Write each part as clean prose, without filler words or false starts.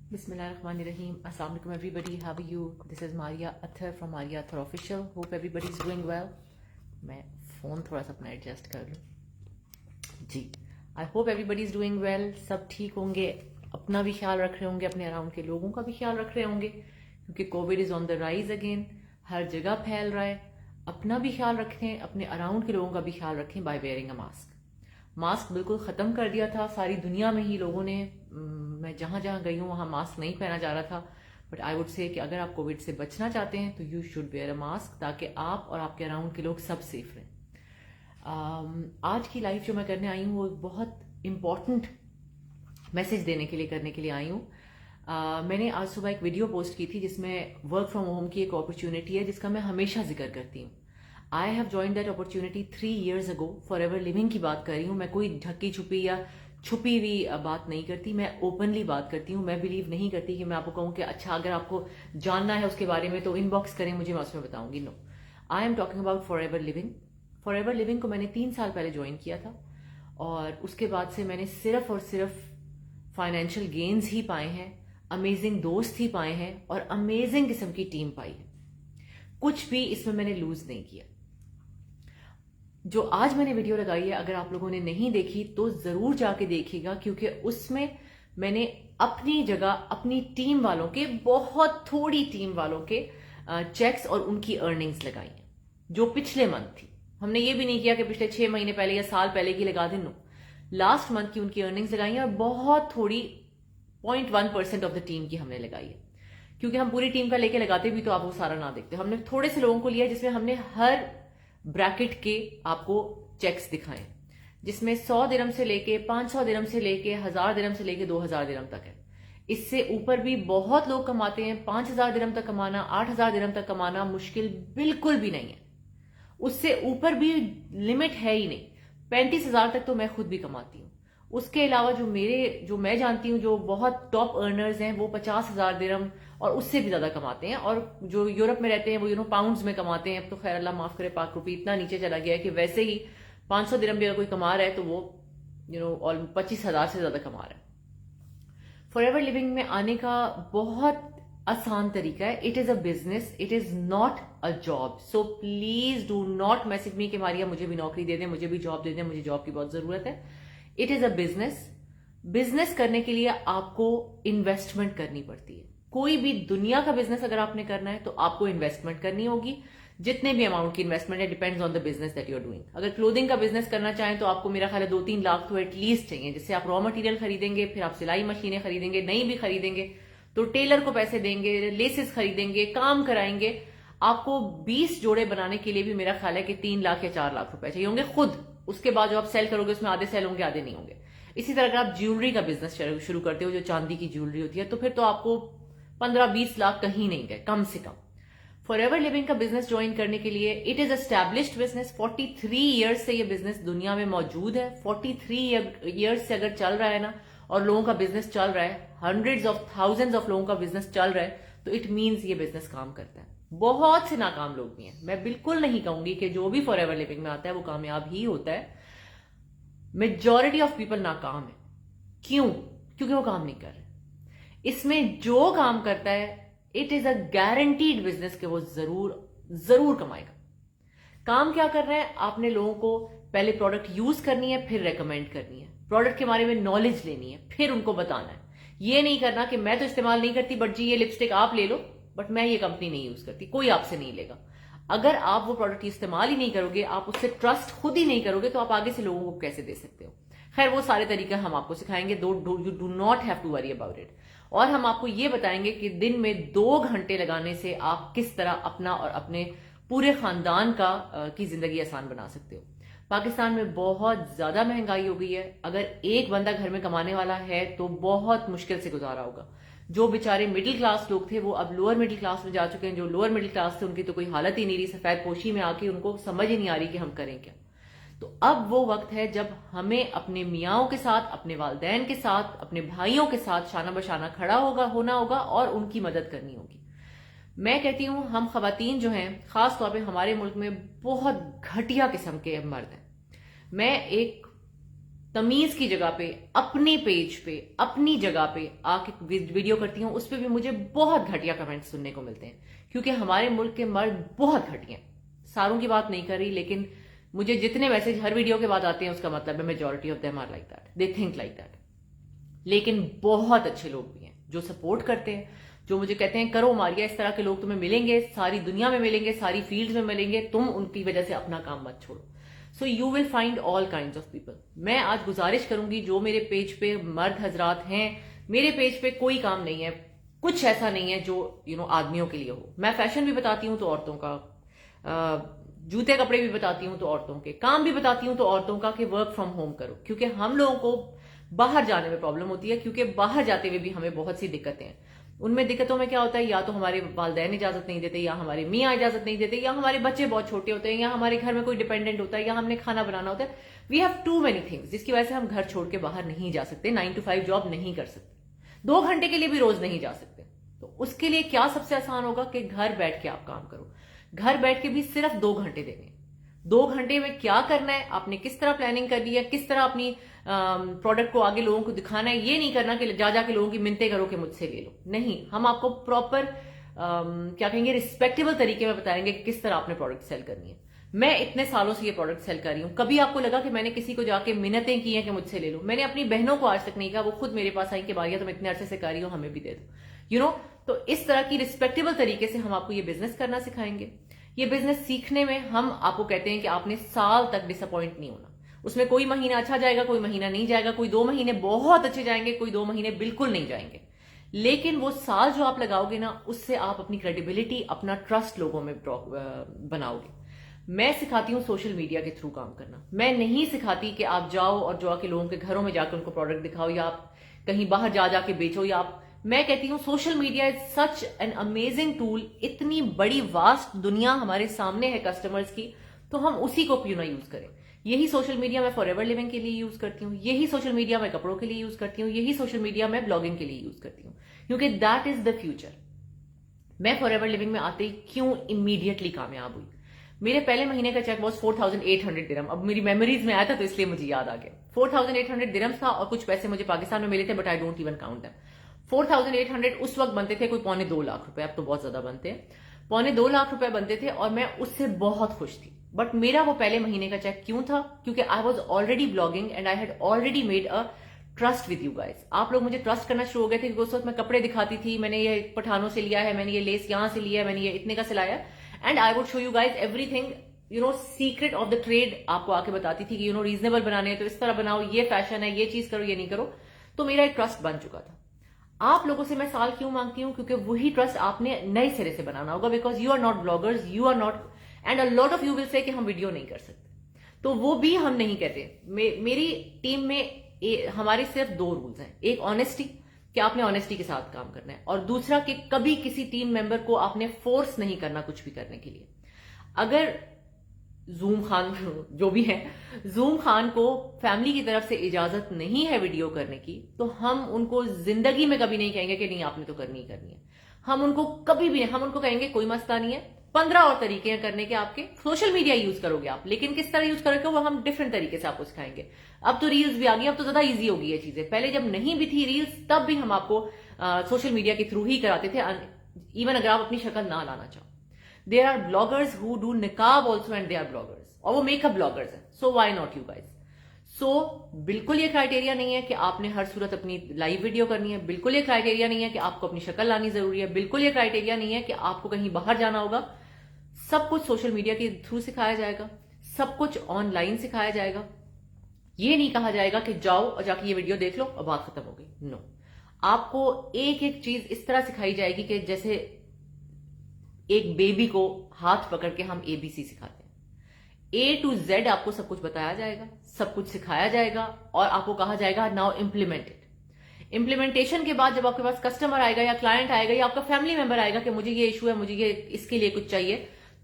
Bismillahirrahmanirrahim. Assalamu alaikum everybody. How are you? This is Maria Athar from Maria Athar Official. Hope everybody is doing well. मैं phone थोड़ा सा अपना adjust कर लूँ जी. I hope everybody is doing well. सब ठीक होंगे, अपना भी ख्याल रख रहे होंगे, अपने अराउंड के लोगों का भी ख्याल रख रहे होंगे क्योंकि COVID is on the rise again. हर जगह फैल रहा है. अपना भी ख्याल रखें, अपने अराउंड के लोगों का भी ख्याल रखें by wearing a mask. Mask बिल्कुल ख़त्म कर दिया था सारी दुनिया में ही लोगों ने. मैं जहाँ जहाँ गई हूँ वहाँ मास्क नहीं पहना जा रहा था. बट आई वुड से कि अगर आप कोविड से बचना चाहते हैं तो you should wear a mask ताकि आप और आपके अराउंड के लोग सब सेफ रहें. आज की लाइफ जो मैं करने आई हूँ वो बहुत इम्पॉर्टेंट मैसेज देने के लिए करने के लिए आई हूँ. मैंने आज सुबह एक वीडियो पोस्ट की थी जिसमें वर्क फ्रॉम होम की एक अपॉर्चुनिटी है जिसका मैं हमेशा जिक्र करती हूँ. I have join that opportunity 3 years ago. Forever living की बात कर रही हूँ. मैं कोई ढकी छुपी या छुपी हुई बात नहीं करती, मैं ओपनली बात करती हूँ. मैं बिलीव नहीं करती कि मैं आपको कहूँ कि अच्छा अगर आपको जानना है उसके बारे में तो इनबॉक्स करें मुझे, मैं उसमें बताऊंगी. No, I am talking about forever living. Forever living को मैंने 3 साल पहले ज्वाइन किया था और उसके बाद से मैंने सिर्फ और सिर्फ फाइनेंशियल गेन्स ही पाए हैं, अमेजिंग दोस्त ही पाए हैं और अमेजिंग किस्म की टीम पाई है. कुछ भी इसमें मैंने लूज नहीं किया. जो आज मैंने वीडियो लगाई है अगर आप लोगों ने नहीं देखी तो जरूर जाके देखिएगा क्योंकि उसमें मैंने अपनी जगह अपनी टीम वालों के, बहुत थोड़ी टीम वालों के चेक्स और उनकी अर्निंग्स लगाई हैं जो पिछले मंथ थी. हमने ये भी नहीं किया कि पिछले 6 महीने पहले या साल पहले की लगा दें. नो, लास्ट मंथ की उनकी अर्निंग्स लगाई है और बहुत थोड़ी 0.1% ऑफ द टीम की हमने लगाई है क्योंकि हम पूरी टीम का लेके लगाते भी तो आप वो सारा ना देखते. हमने थोड़े से लोगों को लिया जिसमें हमने हर ब्रैकेट के आपको चेक्स दिखाएं जिसमें 100 दिरहम से लेके 500 दिरहम से लेके 1000 दिरहम से लेके 2000 दिरहम तक है. इससे ऊपर भी बहुत लोग कमाते हैं. 5000 दिरहम तक कमाना, 8000 दिरहम तक कमाना मुश्किल बिल्कुल भी नहीं है. उससे ऊपर भी लिमिट है ही नहीं. 35,000 तक तो मैं खुद भी कमाती हूँ. उसके अलावा जो मैं जानती हूँ जो बहुत टॉप अर्नर्स हैं वो 50,000 दिरहम और उससे भी ज्यादा कमाते हैं. और जो यूरोप में रहते हैं वो पाउंड्स में कमाते हैं. अब तो खैर अल्लाह माफ करे, पाक रुपी इतना नीचे चला गया है कि वैसे ही 500 दिरहम भी अगर कोई कमा रहा है तो वो 25,000 से ज्यादा कमा रहा है. फॉरएवर लिविंग में आने का बहुत आसान तरीका है. It is a business, it is not a job. So please do not message me कि मारिया मुझे भी नौकरी दे दें, मुझे भी जॉब दे दें, मुझे जॉब की बहुत जरूरत है. It is a business. Business करने के लिए आपको इन्वेस्टमेंट करनी पड़ती है. कोई भी दुनिया का बिजनेस अगर आपने करना है तो आपको इन्वेस्टमेंट करनी होगी. जितने भी अमाउंट की इन्वेस्टमेंट है, depends on the business that you are doing. अगर क्लोथिंग का बिजनेस करना चाहें तो आपको मेरा ख्याल है 2-3 लाख तो एटलीस्ट चाहिए, जिससे आप रॉ मटेरियल खरीदेंगे, फिर आप सिलाई मशीनें खरीदेंगे, नई भी खरीदेंगे तो टेलर को पैसे देंगे, लेसेस खरीदेंगे, काम कराएंगे. आपको 20 जोड़े बनाने के लिए भी मेरा ख्याल है कि 3 लाख या 4 लाख रुपए चाहिए होंगे खुद. उसके बाद जो आप सेल करोगे उसमें आधे सेल होंगे, आधे नहीं होंगे. इसी तरह अगर आप ज्वेलरी का बिजनेस शुरू करते हो, जो चांदी की ज्वेलरी होती है, तो फिर तो आपको 15-20 लाख कहीं नहीं गए कम से कम. फॉरएवर लिविंग का बिजनेस ज्वाइन करने के लिए it is established business. 43 years से ये बिजनेस दुनिया में मौजूद है. 43 years से अगर चल रहा है ना और लोगों का बिजनेस चल रहा है, हंड्रेड्स ऑफ थाउजेंड्स ऑफ लोगों का बिजनेस चल रहा है, तो इट मीन्स ये बिजनेस काम करता है. बहुत से नाकाम लोग भी हैं. मैं बिल्कुल नहीं कहूंगी कि जो भी फॉरएवर लिविंग में आता है वो कामयाब ही होता है. मेजॉरिटी ऑफ पीपल नाकाम है. क्यों? क्योंकि वो काम नहीं कर रहे. इसमें जो काम करता है it is a guaranteed business कि वो जरूर कमाएगा. काम क्या कर रहा है? आपने लोगों को पहले प्रोडक्ट यूज करनी है, फिर रेकमेंड करनी है, प्रोडक्ट के बारे में नॉलेज लेनी है, फिर उनको बताना है. ये नहीं करना कि मैं तो इस्तेमाल नहीं करती बट जी ये लिपस्टिक आप ले लो, बट मैं ये कंपनी नहीं यूज करती, कोई आपसे नहीं लेगा. अगर आप वो प्रोडक्ट इस्तेमाल ही नहीं करोगे, आप उससे ट्रस्ट खुद ही नहीं करोगे, तो आप आगे से लोगों को कैसे दे सकते हो? खैर वो सारे तरीके हम आपको सिखाएंगे. You do not have to worry about it. और हम आपको ये बताएंगे कि दिन में 2 घंटे लगाने से आप किस तरह अपना और अपने पूरे खानदान की जिंदगी आसान बना सकते हो. पाकिस्तान में बहुत ज्यादा महंगाई हो गई है. अगर एक बंदा घर में कमाने वाला है तो बहुत मुश्किल से गुजारा होगा. जो बेचारे मिडिल क्लास लोग थे वो अब लोअर मिडिल क्लास में जा चुके हैं. जो लोअर मिडिल क्लास थे उनकी तो कोई हालत ही नहीं रही. सफेद पोशी में आके उनको समझ ही नहीं आ रही कि हम करें क्या. तो अब वो वक्त है जब हमें अपने मियाओं के साथ, अपने वालदैन के साथ, अपने भाइयों के साथ शाना बशाना खड़ा होना होगा और उनकी मदद करनी होगी. मैं कहती हूं हम खवातीन जो हैं, खास तौर पे हमारे मुल्क में बहुत घटिया किस्म के मर्द हैं. मैं एक तमीज की जगह पे अपने पेज पे अपनी जगह पे आके वीडियो करती हूँ, उस पर भी मुझे बहुत घटिया कमेंट्स सुनने को मिलते हैं, क्योंकि हमारे मुल्क के मर्द बहुत घटिया हैं। सारों की बात नहीं कर रही, लेकिन मुझे जितने मैसेज हर वीडियो के बाद आते हैं उसका मतलब है majority of them are like that, they think like that. लेकिन बहुत अच्छे लोग भी हैं जो सपोर्ट करते हैं, जो मुझे कहते हैं करो मारिया, इस तरह के लोग तुम्हें मिलेंगे, सारी दुनिया में मिलेंगे, सारी फील्ड्स में मिलेंगे, तुम उनकी वजह से अपना काम मत छोड़ो। So you will find all kind of people. मैं आज गुजारिश करूंगी जो मेरे पेज पे मर्द हजरात हैं, मेरे पेज पे कोई काम नहीं है, कुछ ऐसा नहीं है जो आदमियों के लिए हो। मैं फैशन भी बताती हूँ तो औरतों का, जूते कपड़े भी बताती हूँ तो औरतों के, काम भी बताती हूँ तो औरतों का कि वर्क फ्रॉम होम करो, क्योंकि हम लोगों को बाहर जाने में प्रॉब्लम होती है, क्योंकि बाहर जाते हुए भी हमें बहुत सी दिक्कतें हैं। उनमें दिक्कतों में क्या होता है, या तो हमारे वालिदैन इजाजत नहीं देते, या हमारे मियाँ इजाजत नहीं देते, या हमारे बच्चे बहुत छोटे होते हैं, या हमारे घर में कोई डिपेंडेंट होता है, या हमने खाना बनाना होता है। We have too many things जिसकी वजह से हम घर छोड़ के बाहर नहीं जा सकते, 9 to 5 जॉब नहीं कर सकते, 2 घंटे के लिए भी रोज नहीं जा सकते। तो उसके लिए क्या सबसे आसान होगा कि घर बैठ के आप काम करो। घर बैठ के भी सिर्फ 2 घंटे देने, 2 घंटे में क्या करना है, आपने किस तरह प्लानिंग करनी है, किस तरह अपनी प्रोडक्ट को आगे लोगों को दिखाना है। ये नहीं करना कि जा जाके लोगों की मिन्नतें करो कि मुझसे ले लो, नहीं, हम आपको प्रॉपर क्या कहेंगे रिस्पेक्टेबल तरीके में बताएंगे कि किस तरह आपने प्रोडक्ट सेल करनी है। मैं इतने सालों से ये प्रोडक्ट सेल कर रही हूं, कभी आपको लगा कि मैंने किसी को जाके मिन्नतें की हैं कि मुझसे ले लो? मैंने अपनी बहनों को आज तक नहीं कहा, वो खुद मेरे पास आई कि भाई तुम इतने अरसे से कर रही हो, हमें भी दे दो, तो इस तरह की रिस्पेक्टेबल तरीके से हम आपको ये बिजनेस करना सिखाएंगे। ये बिजनेस सीखने में हम आपको कहते हैं कि आपने साल तक डिसअपॉइंट नहीं होना। उसमें कोई महीना अच्छा जाएगा, कोई महीना नहीं जाएगा, कोई 2 महीने बहुत अच्छे जाएंगे, कोई 2 महीने बिल्कुल नहीं जाएंगे, लेकिन वो साल जो आप लगाओगे ना, उससे आप अपनी क्रेडिबिलिटी, अपना ट्रस्ट लोगों में बनाओगे। मैं सिखाती हूं सोशल मीडिया के थ्रू काम करना। मैं नहीं सिखाती कि आप जाओ और जो आके लोगों के घरों में जाकर उनको प्रोडक्ट दिखाओ, या आप कहीं बाहर जा जाके बेचो, या आप, मैं कहती हूं social media is such an amazing tool. इतनी बड़ी वास्ट दुनिया हमारे सामने है कस्टमर्स की, तो हम उसी को क्यों ना यूज करें। यही सोशल मीडिया मैं फॉरएवर लिविंग के लिए यूज करती हूँ, यही सोशल मीडिया मैं कपड़ों के लिए यूज करती हूँ, यही सोशल मीडिया मैं ब्लॉगिंग के लिए यूज करती हूँ, क्योंकि दैट इज द फ्यूचर। मैं फॉरएवर लिविंग में आते ही क्यों इमीडिएटली कामयाब हुई। मेरे पहले महीने का चेक वॉज 4800 दिरहम। अब मेरी मेमोरीज में आया था तो इसलिए मुझे याद आ गया। 4800 दिरहम था, और कुछ पैसे मुझे पाकिस्तान में मिले थे, but I don't even count them. 4800 उस वक्त बनते थे कोई 2.25 लाख रुपए, अब तो बहुत ज्यादा बनते हैं, 2.25 लाख रुपए बनते थे, और मैं उससे बहुत खुश थी। बट मेरा वो पहले महीने का चेक क्यों था? क्योंकि I was already blogging and I had already made a trust with you guys. आप लोग मुझे ट्रस्ट करना शुरू हो गए थे, क्योंकि उस वक्त मैं कपड़े दिखाती थी, मैंने ये पठानों से लिया है, मैंने ये लेस यहां से लिया है, मैंने ये इतने का सिलाया, and I would show you guys everything, secret of the trade आपको आके बताती थी कि रीजनेबल बनाने हैं तो इस तरह बनाओ, ये फैशन है, ये चीज करो, ये नहीं करो। तो मेरा एक ट्रस्ट बन चुका था। आप लोगों से मैं साल क्यों मांगती हूं? क्योंकि वही ट्रस्ट आपने नए सिरे से बनाना होगा, because you are not bloggers, you are not, and a lot of you will say कि हम वीडियो नहीं कर सकते, तो वो भी हम नहीं कहते। मेरी टीम में हमारे सिर्फ 2 रूल्स हैं। एक ऑनेस्टी, कि आपने ऑनेस्टी के साथ काम करना है, और दूसरा कि कभी किसी टीम मेंबर को आपने फोर्स नहीं करना कुछ भी करने के लिए। अगर जूम खान जो भी है, जूम खान को फैमिली की तरफ से इजाजत नहीं है वीडियो करने की, तो हम उनको जिंदगी में कभी नहीं कहेंगे कि नहीं आपने तो करनी ही करनी है। हम उनको कभी भी नहीं, हम उनको कहेंगे कोई मसला नहीं है, 15 और तरीके हैं करने के आपके, सोशल मीडिया यूज करोगे आप, लेकिन किस तरह यूज करोगे वो हम डिफरेंट तरीके से आपको सिखाएंगे। अब तो रील्स भी आ गई, अब तो ज्यादा ईजी हो गई है चीजें। पहले जब नहीं भी थी रील्स, तब भी हम आपको सोशल मीडिया के थ्रू ही कराते थे, इवन अगर आप अपनी शक्ल ना लाना चाहो। There are bloggers who do निकाब also, and they are bloggers, और वो मेकअप ब्लॉगर्स हैं, so why not you guys. So बिल्कुल ये क्राइटेरिया नहीं है कि आपने हर सूरत अपनी लाइव वीडियो करनी है, बिल्कुल ये क्राइटेरिया नहीं है कि आपको अपनी शक्ल लानी जरूरी है, बिल्कुल ये क्राइटेरिया नहीं है कि आपको कहीं बाहर जाना होगा। सब कुछ सोशल मीडिया के थ्रू सिखाया जाएगा, सब कुछ ऑनलाइन सिखाया जाएगा। ये नहीं कहा जाएगा कि जाओ और जाके ये वीडियो देख लो और बात खत्म हो गई। नो, आपको एक एक चीज इस तरह सिखाई जाएगी कि जैसे एक बेबी को हाथ पकड़ के हम ABC सिखाते हैं। A to Z आपको सब कुछ बताया जाएगा, सब कुछ सिखाया जाएगा, और आपको कहा जाएगा नाउ इम्प्लीमेंट इट। इम्प्लीमेंटेशन के बाद जब आपके पास कस्टमर आएगा या क्लाइंट आएगा या आपका फैमिली मेंबर आएगा कि मुझे ये इशू है, मुझे ये इसके लिए कुछ चाहिए,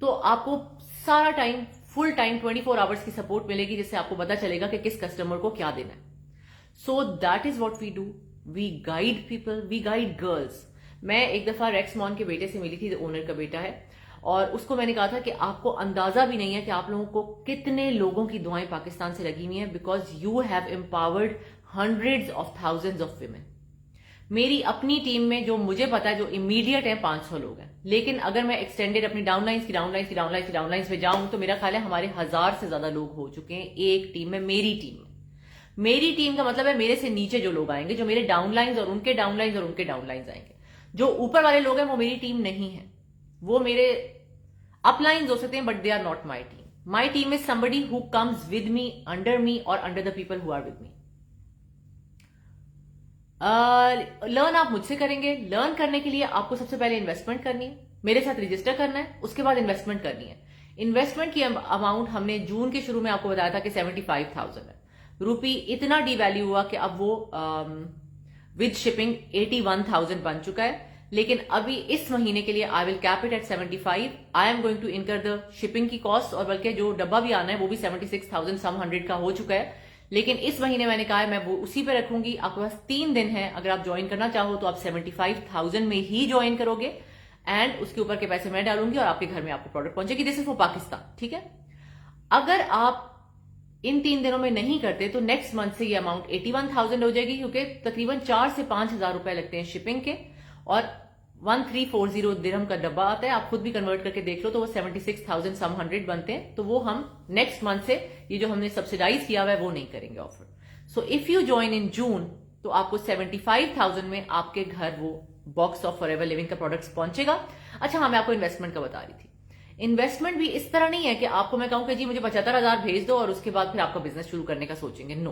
तो आपको सारा टाइम, फुल टाइम 24 आवर्स की सपोर्ट मिलेगी, जिससे आपको पता चलेगा कि किस कस्टमर को क्या देना है। So that is what we do. We guide people, we guide girls. मैं एक दफा रेक्स मॉन के बेटे से मिली थी, ओनर का बेटा है, और उसको मैंने कहा था कि आपको अंदाजा भी नहीं है कि आप लोगों को कितने लोगों की दुआएं पाकिस्तान से लगी हुई हैं, because you have empowered hundreds of thousands of women. मेरी अपनी टीम में जो मुझे पता है जो इमीडिएट है 500 लोग हैं, लेकिन अगर मैं एक्सटेंडेड अपनी डाउनलाइंस पे जाऊं तो मेरा ख्याल है हमारे 1000 से ज्यादा लोग हो चुके हैं एक टीम में। मेरी टीम का मतलब है मेरे से नीचे जो लोग आएंगे, जो मेरे डाउनलाइंस और उनके डाउनलाइंस आएंगे। जो ऊपर वाले लोग हैं वो मेरी टीम नहीं है, वो मेरे अपलाइंस हो सकते हैं, but they are not my team. My team is somebody who comes with me, under me और under the people who are with me. Learn आप मुझसे करेंगे। लर्न करने के लिए आपको सबसे पहले इन्वेस्टमेंट करनी है, मेरे साथ रजिस्टर करना है, उसके बाद इन्वेस्टमेंट करनी है। इन्वेस्टमेंट की अमाउंट हमने जून के शुरू में आपको बताया था कि 75,000 है। रूपी इतना डिवैल्यू हुआ कि अब वो विद शिपिंग 81,000 बन चुका है, लेकिन अभी इस महीने के लिए I will cap it at 75। I am going to incur the shipping की कॉस्ट, और बल्कि जो डब्बा भी आना है वो भी 76,000 सम 100 का हो चुका है। लेकिन इस महीने मैंने कहा है मैं वो उसी पे रखूंगी। आपके पास 3 दिन है, अगर आप ज्वाइन करना चाहो तो आप 75,000 में ही ज्वाइन करोगे, एंड उसके ऊपर के पैसे मैं डालूंगी और आपके घर में आपको प्रोडक्ट पहुंचेगी। दिस इज फॉर पाकिस्तान, ठीक है। अगर आप इन 3 दिनों में नहीं करते तो नेक्स्ट मंथ से ये अमाउंट 81,000 हो जाएगी, क्योंकि तकरीबन 4 से 5,000 रुपए लगते हैं शिपिंग के, और 1340 दिरहम का डब्बा आता है। आप खुद भी कन्वर्ट करके देख लो तो वो 76,000 सम 100 बनते हैं। तो वो हम नेक्स्ट मंथ से ये जो हमने सब्सिडाइज किया हुआ है वो नहीं करेंगे offer. So if you join in June तो आपको 75,000 में आपके घर वो बॉक्स ऑफ फॉरएवर लिविंग का प्रोडक्ट्स पहुंचेगा। अच्छा हाँ, मैं आपको इन्वेस्टमेंट का बता रही थी। इन्वेस्टमेंट भी इस तरह नहीं है कि आपको मैं कहूं कि जी मुझे 75,000 भेज दो और उसके बाद फिर आपका बिजनेस शुरू करने का सोचेंगे। नो,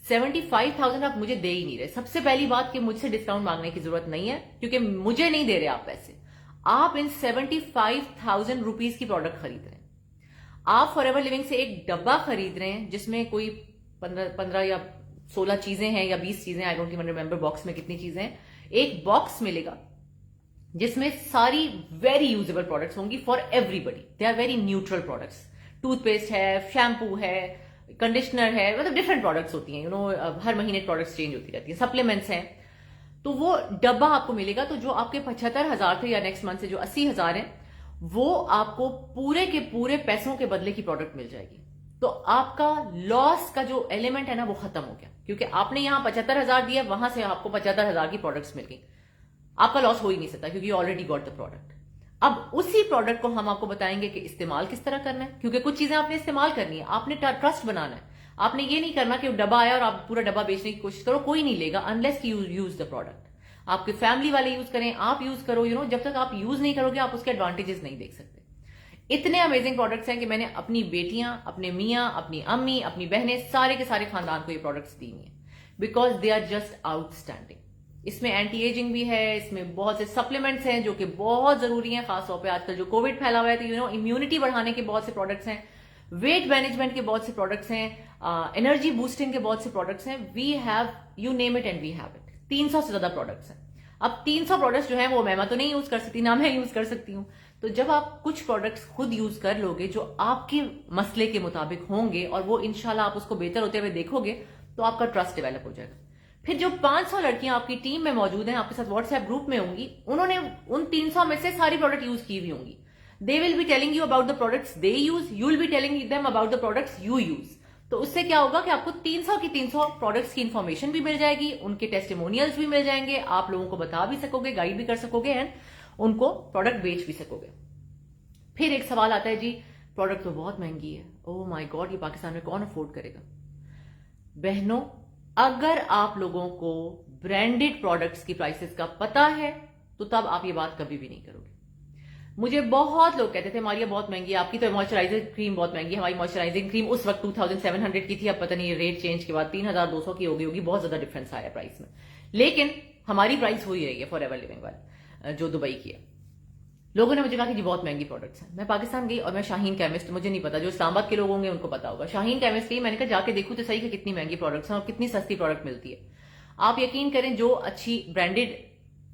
75,000 आप मुझे दे ही नहीं रहे। सबसे पहली बात कि मुझसे डिस्काउंट मांगने की जरूरत नहीं है, क्योंकि मुझे नहीं दे रहे आप पैसे। आप इन 75,000 रुपीज की प्रोडक्ट खरीद रहे हैं। आप फॉरएवर लिविंग से एक डब्बा खरीद रहे हैं जिसमें कोई 15 या 16 चीजें हैं या 20 चीजें, I don't even remember box में कितनी चीजें हैं। एक बॉक्स मिलेगा जिसमें सारी वेरी यूजेबल प्रोडक्ट्स होंगी for everybody. They are very neutral products. Toothpaste है, शैम्पू है, कंडीशनर है, मतलब डिफरेंट प्रोडक्ट्स होती हैं, हर महीने प्रोडक्ट्स चेंज होती रहती है, सप्लीमेंट्स हैं। तो वो डब्बा आपको मिलेगा। तो जो आपके 75,000 थे या नेक्स्ट मंथ से जो 80,000 है, वो आपको पूरे के पूरे पैसों के बदले की प्रोडक्ट मिल जाएगी। तो आपका लॉस का जो एलिमेंट है ना वो खत्म हो गया, क्योंकि आपने यहां 75,000 दिया, वहां से आपको 75,000 की प्रोडक्ट्स मिल गई। आपका लॉस हो ही नहीं सकता क्योंकि ऑलरेडी गॉट द प्रोडक्ट। अब उसी प्रोडक्ट को हम आपको बताएंगे कि इस्तेमाल किस तरह करना है, क्योंकि कुछ चीजें आपने इस्तेमाल करनी है, आपने ट्रस्ट बनाना है। आपने ये नहीं करना कि डब्बा आया और आप पूरा डब्बा बेचने की कोशिश करो, कोई नहीं लेगा unless you use the product. आपके फैमिली वाले यूज करें, आप यूज करो, जब तक आप यूज नहीं करोगे आप उसके एडवांटेजेस नहीं देख सकते। इतने अमेजिंग प्रोडक्ट्स हैं कि मैंने अपनी बेटियां, अपने मियां, अपनी अम्मी, अपनी बहनें, सारे के सारे खानदान को ये प्रोडक्ट्स दी हैं, because they are just outstanding. इसमें एंटी एजिंग भी है, इसमें बहुत से सप्लीमेंट्स हैं जो कि बहुत जरूरी हैं, खासतौर पे आजकल जो कोविड फैला हुआ है तो इम्यूनिटी बढ़ाने के बहुत से प्रोडक्ट्स हैं, वेट मैनेजमेंट के बहुत से प्रोडक्ट्स हैं, एनर्जी बूस्टिंग के बहुत से प्रोडक्ट्स हैं। We have, you name it and we have it. 300 से ज्यादा प्रोडक्ट्स हैं। अब 300 प्रोडक्ट्स जो है वो मैं तो नहीं यूज कर सकती, ना मैं यूज कर सकती हूँ। तो जब आप कुछ प्रोडक्ट्स खुद यूज कर लोगे जो आपके मसले के मुताबिक होंगे और वो इंशाल्लाह आप उसको बेहतर होते हुए देखोगे, तो आपका ट्रस्ट डेवलप हो जाएगा। फिर जो 500 लड़कियां आपकी टीम में मौजूद हैं, आपके साथ व्हाट्सएप ग्रुप में होंगी, उन्होंने उन 300 में से सारी प्रोडक्ट यूज की हुई होंगी। They will be telling you about the products they use, you will be telling them about the products you use. तो उससे क्या होगा कि आपको 300 की 300 प्रोडक्ट्स की इंफॉर्मेशन भी मिल जाएगी, उनके टेस्टिमोनियल्स भी मिल जाएंगे, आप लोगों को बता भी सकोगे, गाइड भी कर सकोगे एंड उनको प्रोडक्ट बेच भी सकोगे। फिर एक सवाल आता है, जी प्रोडक्ट तो बहुत महंगी है, ओह माय गॉड ये पाकिस्तान में कौन अफोर्ड करेगा। बहनों, अगर आप लोगों को ब्रांडेड प्रोडक्ट्स की प्राइसेस का पता है तो तब आप ये बात कभी भी नहीं करोगे। मुझे बहुत लोग कहते थे मारिया बहुत महंगी है, आपकी तो मॉइस्चराइजर क्रीम बहुत महंगी है। हमारी मॉइस्चराइजिंग क्रीम उस वक्त 2700 की थी, अब पता नहीं रेट चेंज के बाद 3200 की होगी, बहुत ज्यादा डिफरेंस आया प्राइस में। लेकिन हमारी प्राइस हो ही रही है फॉरएवर लिविंग वाली जो दुबई की है। लोगों ने मुझे कहा कि जी बहुत महंगी प्रोडक्ट्स हैं। मैं पाकिस्तान गई और मैं शाहीन केमिस्ट, मुझे नहीं पता, जो इस्लामाबाद के लोग होंगे उनको पता होगा, शाहीन केमिस्ट गई, मैंने कहा जाके देखूं तो सही कि कितनी महंगी प्रोडक्ट्स हैं और कितनी सस्ती प्रोडक्ट मिलती है। आप यकीन करें, जो अच्छी ब्रांडेड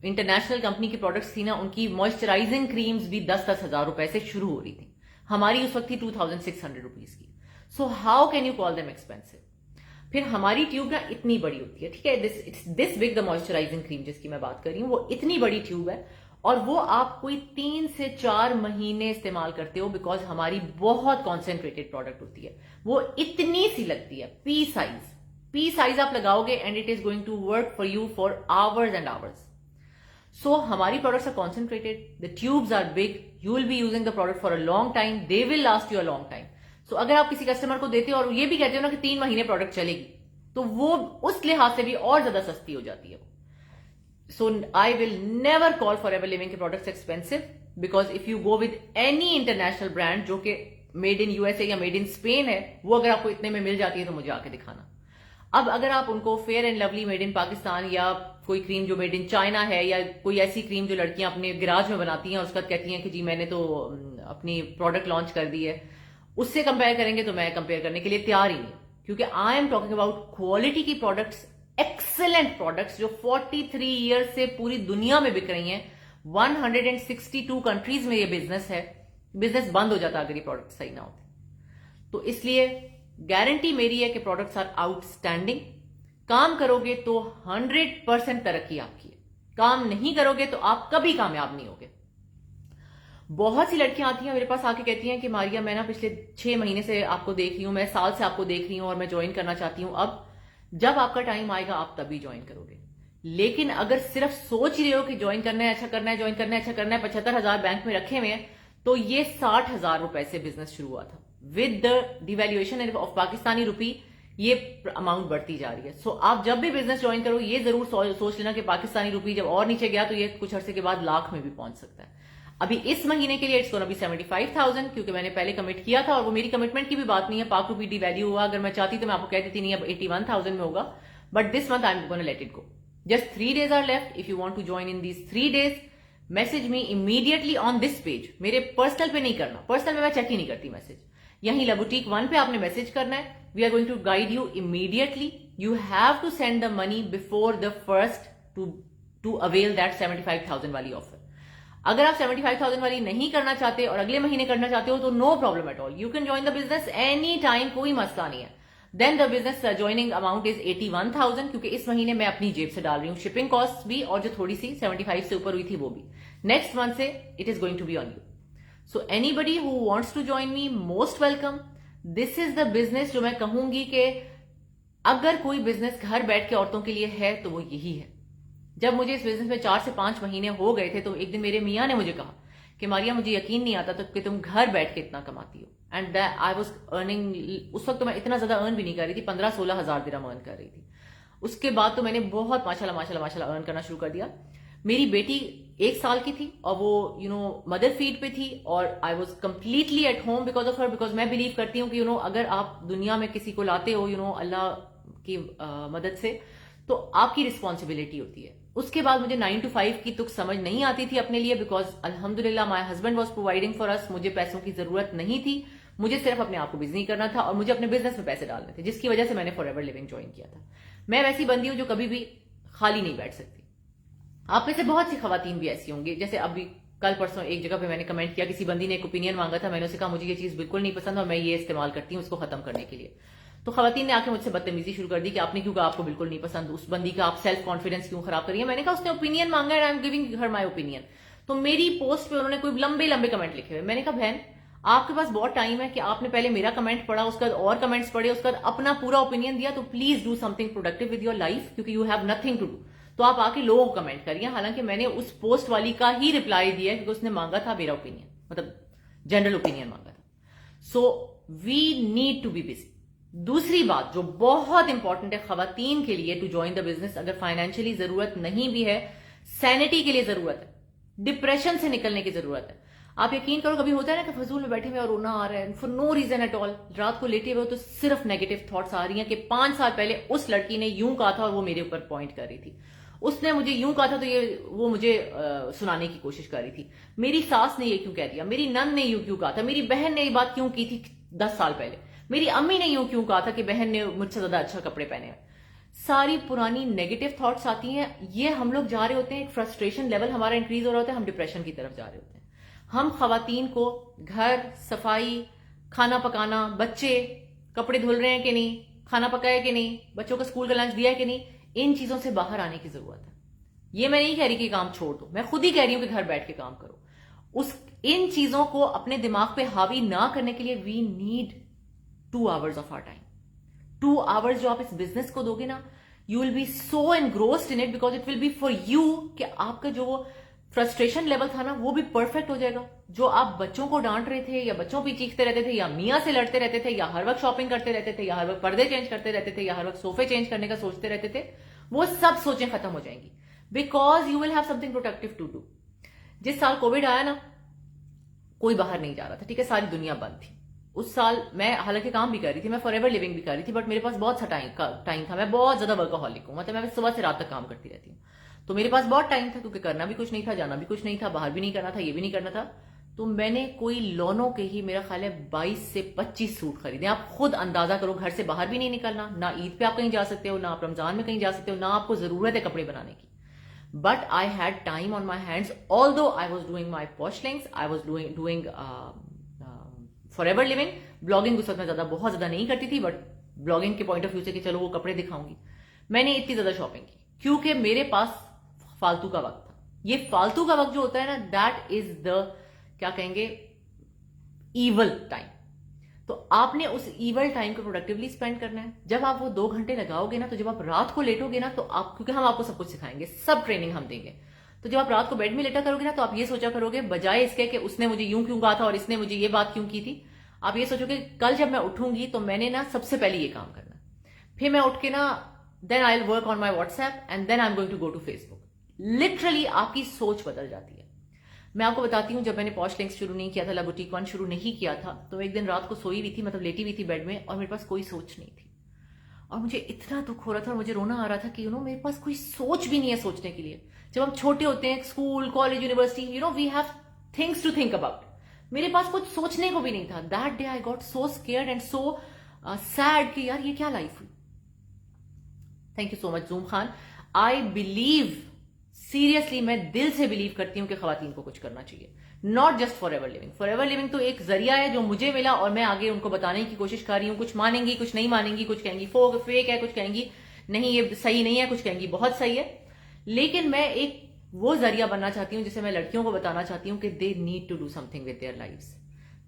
इंटरनेशनल कंपनी की प्रोडक्ट्स थी ना, उनकी मॉइस्चराइजिंग क्रीम्स भी 10-10 हजार रुपए से शुरू हो रही थी। हमारी उस वक्त थी 2600 रुपीज की। So how can you call them expensive. फिर हमारी ट्यूब ना इतनी बड़ी होती है, ठीक है, this big the moisturising cream जिसकी मैं बात कर रही हूं, वो इतनी बड़ी ट्यूब है और वो आप कोई 3 से 4 महीने इस्तेमाल करते हो, बिकॉज हमारी बहुत कॉन्सेंट्रेटेड प्रोडक्ट होती है, वो इतनी सी लगती है, पी साइज आप लगाओगे and it is going to work for you for hours and hours. So हमारी products are concentrated, the tubes are big, you will be using the product for a long time, they will last you a long time. So अगर आप किसी customer को देते हो और ये भी कहते हो ना कि 3 महीने प्रोडक्ट चलेगी, तो वो उस लिहाज से भी और ज्यादा सस्ती हो जाती है. So I will never call Forever Living के products expensive, because if you go with any international brand जो कि made in USA या made in Spain है, वो अगर आपको इतने में मिल जाती है तो मुझे आके दिखाना. अब अगर आप उनको fair and lovely made in Pakistan या कोई क्रीम जो मेड इन चाइना है, या कोई ऐसी क्रीम जो लड़कियां अपने गिराज में बनाती हैं और उसका कहती हैं कि जी मैंने तो अपनी प्रोडक्ट लॉन्च कर दी है, उससे कंपेयर करेंगे तो मैं कंपेयर करने के लिए तैयार ही नहीं, क्योंकि आई एम टॉकिंग अबाउट क्वालिटी की प्रोडक्ट्स, एक्सेलेंट प्रोडक्ट्स जो 43 ईयर्स से पूरी दुनिया में बिक रही हैं. 162 कंट्रीज में ये बिजनेस है. बिजनेस बंद हो जाता अगर ये प्रोडक्ट सही ना होते. तो इसलिए गारंटी मेरी है कि प्रोडक्ट्स आर आउटस्टैंडिंग. काम करोगे तो 100% तरक्की आपकी है, काम नहीं करोगे तो आप कभी कामयाब नहीं होगे. बहुत सी लड़कियां आती हैं मेरे पास आके कहती हैं कि मारिया मैं ना पिछले 6 महीने से आपको देख रही हूं, मैं साल से आपको देख रही हूं और मैं ज्वाइन करना चाहती हूं. अब जब आपका टाइम आएगा आप तभी ज्वाइन करोगे. लेकिन अगर सिर्फ सोच रहे हो कि ज्वाइन करना है, अच्छा करना है, ज्वाइन करना है, अच्छा करना है, 75,000 बैंक में रखे हुए हैं, तो ये 60,000 रुपए से बिजनेस शुरू हुआ था. With the devaluation of Pakistani rupee ये अमाउंट बढ़ती जा रही है. सो आप जब भी बिजनेस ज्वाइन करो ये जरूर सोच लेना कि पाकिस्तानी रुपी जब और नीचे गया तो ये कुछ अरसे के बाद लाख में भी पहुंच सकता है. अभी इस महीने के लिए इट्स गोना बी 75,000, क्योंकि मैंने पहले कमिट किया था और वो मेरी कमिटमेंट की भी बात नहीं है. पाक रुपी डिवैल्यू हुआ, अगर मैं चाहती तो मैं आपको कह देती नहीं अब 81,000 में होगा. But this month I am gonna let it go. Just 3 days are left. If you want to join in these 3 days, message me immediately on this page. मेरे पर्सनल पे नहीं करना, पर्सनल में मैं चेक ही नहीं करती मैसेज. यहीं लबुटीक 1 पे आपने मैसेज करना है. We are going to guide you immediately. You have to send the money before the first to avail that 75,000 वाली ऑफर. अगर आप 75,000 वाली नहीं करना चाहते और अगले महीने करना चाहते हो तो no problem at all, you can join the business any time, कोई मसला नहीं है. Then the business joining amount is 81,000, क्योंकि इस महीने मैं अपनी जेब से डाल रही हूँ शिपिंग कॉस्ट भी, और जो थोड़ी सी 75 से ऊपर हुई थी वो भी. नेक्स्ट मंथ से it is going to be on you. So anybody who wants to join me, most welcome. This is the business जो मैं कहूंगी कि अगर कोई बिजनेस घर बैठ के औरतों के लिए है तो वो यही है. जब मुझे इस बिजनेस में 4 से 5 महीने हो गए थे तो एक दिन मेरे मियां ने मुझे कहा कि मारिया मुझे यकीन नहीं आता तो कि तुम घर बैठ के इतना कमाती हो. एंड आई वाज अर्निंग, उस वक्त तो मैं इतना ज्यादा अर्न भी नहीं कर रही थी, 15-16 हजार दिरहम अर्न कर रही थी. उसके बाद तो मैंने बहुत माशाल्लाह अर्न करना शुरू कर दिया. मेरी बेटी 1 साल की थी और वो मदर फीड पे थी और I was completely at home because of her. Because मैं बिलीव करती हूँ कि अगर आप दुनिया में किसी को लाते हो अल्लाह की मदद से, तो आपकी रिस्पॉन्सिबिलिटी होती है. उसके बाद मुझे 9 to 5 की तुक समझ नहीं आती थी अपने लिए, बिकॉज अल्हम्दुलिल्लाह my husband was providing for us. मुझे पैसों की जरूरत नहीं थी, मुझे सिर्फ अपने आप को बिजी करना था और मुझे अपने बिजनेस में पैसे डालने थे, जिसकी वजह से मैंने फॉरएवर लिविंग ज्वाइन किया था. मैं वैसी बंदी हूं जो कभी भी खाली नहीं बैठ सकती. आप में से बहुत सी खवातीन भी ऐसी होंगी. जैसे अभी कल परसों एक जगह पे मैंने कमेंट किया, किसी बंदी ने एक ओपिनियन मांगा था, मैंने उसे कहा मुझे ये चीज बिल्कुल नहीं पसंद और मैं ये इस्तेमाल करती हूँ इसको खत्म करने के लिए. तो खवातीन ने आके मुझसे बदतमीजी शुरू कर दी कि आपने क्यों कहा आपको बिल्कुल नहीं पसंद, उस बंदी का आप सेल्फ कॉन्फिडेंस क्यों खराब करिए. मैंने कहा उसने ओपिनियन मांगा है, I am giving her my opinion. तो मेरी पोस्ट पे उन्होंने कोई लंबे लंबे कमेंट लिखे हुए. मैंने कहा बहन आपके पास बहुत टाइम है कि आपने पहले मेरा कमेंट पढ़ा, उसके बाद और कमेंट्स पढ़े, उसके बाद अपना पूरा ओपिनियन दिया. तो please do something productive with your life, क्योंकि you have nothing to do. तो आप आके लोगों को कमेंट करिए. हालांकि मैंने उस पोस्ट वाली का ही रिप्लाई दिया क्योंकि उसने मांगा था मेरा ओपिनियन, मतलब जनरल ओपिनियन मांगा था. So we need to be busy. दूसरी बात जो बहुत इंपॉर्टेंट है खवातीन के लिए टू ज्वाइन द बिजनेस, अगर फाइनेंशियली जरूरत नहीं भी है, सैनिटी के लिए जरूरत है, डिप्रेशन से निकलने की जरूरत है. आप यकीन करो कभी होता है ना कि फजूल में बैठे हुए और रोना आ रहा है for no reason at all, रात को लेटे हुए तो सिर्फ नेगेटिव थॉट्स आ रही हैं कि 5 साल पहले उस लड़की ने यूं कहा था और वो मेरे ऊपर पॉइंट कर रही थी, उसने मुझे यूं कहा था तो वो मुझे सुनाने की कोशिश कर रही थी, मेरी सास ने ये क्यों कह दिया, मेरी नंद ने यूं क्यों कहा था, मेरी बहन ने ये बात क्यों की थी 10 साल पहले, मेरी अम्मी ने यूं क्यों कहा था कि बहन ने मुझसे ज्यादा अच्छा कपड़े पहने हैं. सारी पुरानी नेगेटिव थॉट्स आती हैं. ये हम लोग जा रहे होते हैं, एक फ्रस्ट्रेशन लेवल हमारा इंक्रीज हो रहा होता है, हम डिप्रेशन की तरफ जा रहे होते हैं. हम खवातीन को घर सफाई, खाना पकाना, बच्चे कपड़े धुल रहे हैं कि नहीं, खाना पकाया कि नहीं, बच्चों को स्कूल का लंच दिया है कि नहीं, इन चीजों से बाहर आने की जरूरत है. ये मैं नहीं कह रही कि काम छोड़ दो, मैं खुद ही कह रही हूं कि घर बैठ के काम करो। इन चीजों को अपने दिमाग पे हावी ना करने के लिए we need 2 hours of our time. 2 hours जो आप इस बिजनेस को दोगे ना, you will be so engrossed in it because it will be for you, कि आपका जो वो फ्रस्ट्रेशन लेवल था ना वो भी परफेक्ट हो जाएगा। जो आप बच्चों को डांट रहे थे या बच्चों पे चीखते रहते थे या मियाँ से लड़ते रहते थे या हर वक्त शॉपिंग करते रहते थे या हर वक्त पर्दे चेंज करते रहते थे या हर वक्त सोफे चेंज करने का सोचते रहते थे, वो सब सोचें खत्म हो जाएंगी because you will have something productive to do. जिस साल कोविड आया ना, कोई बाहर नहीं जा रहा था, ठीक है, सारी दुनिया बंद थी। उस साल मैं हालांकि काम भी कर रही थी, मैं फॉरएवर लिविंग भी कर रही थी, बट मेरे पास बहुत सा टाइम था। मैं बहुत ज्यादा वर्कaholic हूं, मतलब मैं सुबह से रात तक काम करती रहती हूँ, तो मेरे पास बहुत टाइम था क्योंकि करना भी कुछ नहीं था, जाना भी कुछ नहीं था, बाहर भी नहीं करना था, ये भी नहीं करना था। तो मैंने कोई लोनों के ही मेरा ख्याल है 22 से 25 सूट खरीदे। आप खुद अंदाजा करो, घर से बाहर भी नहीं निकलना, ना ईद पे आप कहीं जा सकते हो, ना आप रमजान में कहीं जा सकते हो, ना आपको जरूरत है कपड़े बनाने की। But I had time on my hands, although I was doing my posh links, I was doing forever living. Blogging उस वक्त मैं बहुत ज्यादा नहीं करती थी, बट ब्लॉगिंग के पॉइंट ऑफ व्यू से कि चलो वो कपड़े दिखाऊंगी। मैंने इतनी ज्यादा शॉपिंग की क्योंकि मेरे पास फालतू का वक्त था। ये फालतू का वक्त जो होता है ना, दैट इज द, क्या कहेंगे, ईवल टाइम। तो आपने उस ईवल टाइम को प्रोडक्टिवली स्पेंड करना है। जब आप वो 2 घंटे लगाओगे ना, तो जब आप रात को लेटोगे ना, तो आप, क्योंकि हम आपको सब कुछ सिखाएंगे, सब ट्रेनिंग हम देंगे, तो जब आप रात को बेड में लेटा करोगे ना, तो आप ये सोचा करोगे, बजाय इसके कि उसने मुझे यूं क्यों कहा था और इसने मुझे ये बात क्यों की थी, आप ये सोचोगे कल जब मैं उठूंगी तो मैंने ना सबसे पहले ये काम करना है। फिर मैं उठ के ना, then I will work on my WhatsApp and then I am going to go to Facebook. Literally आपकी सोच बदल जाती है। मैं आपको बताती हूँ, जब मैंने पॉश लिंक्स शुरू नहीं किया था, ला बुटीक वन शुरू नहीं किया था, तो एक दिन रात को सोई हुई थी, मतलब लेटी हुई थी बेड में, और मेरे पास कोई सोच नहीं थी, और मुझे इतना दुख हो रहा था और मुझे रोना आ रहा था कि मेरे पास कोई सोच भी नहीं है सोचने के लिए। जब हम छोटे होते हैं, school, college, university, we have things to think about. मेरे पास कुछ सोचने को भी नहीं था। That day I got so scared and so sad कि यार ये क्या लाइफ हुई। Thank you so much Zoom Khan. I believe, seriously मैं दिल से बिलीव करती हूं कि खवातीन को कुछ करना चाहिए, not just forever living. Forever living तो एक जरिया है जो मुझे मिला और मैं आगे उनको बताने की कोशिश कर रही हूं। कुछ मानेंगी, कुछ नहीं मानेंगी, कुछ कहेंगी फेक है, कुछ कहेंगी नहीं ये सही नहीं है, कुछ कहेंगी बहुत सही है। लेकिन मैं एक वो जरिया बनना चाहती हूं जिसे मैं लड़कियों को बताना चाहती हूं कि they need to do something with their lives.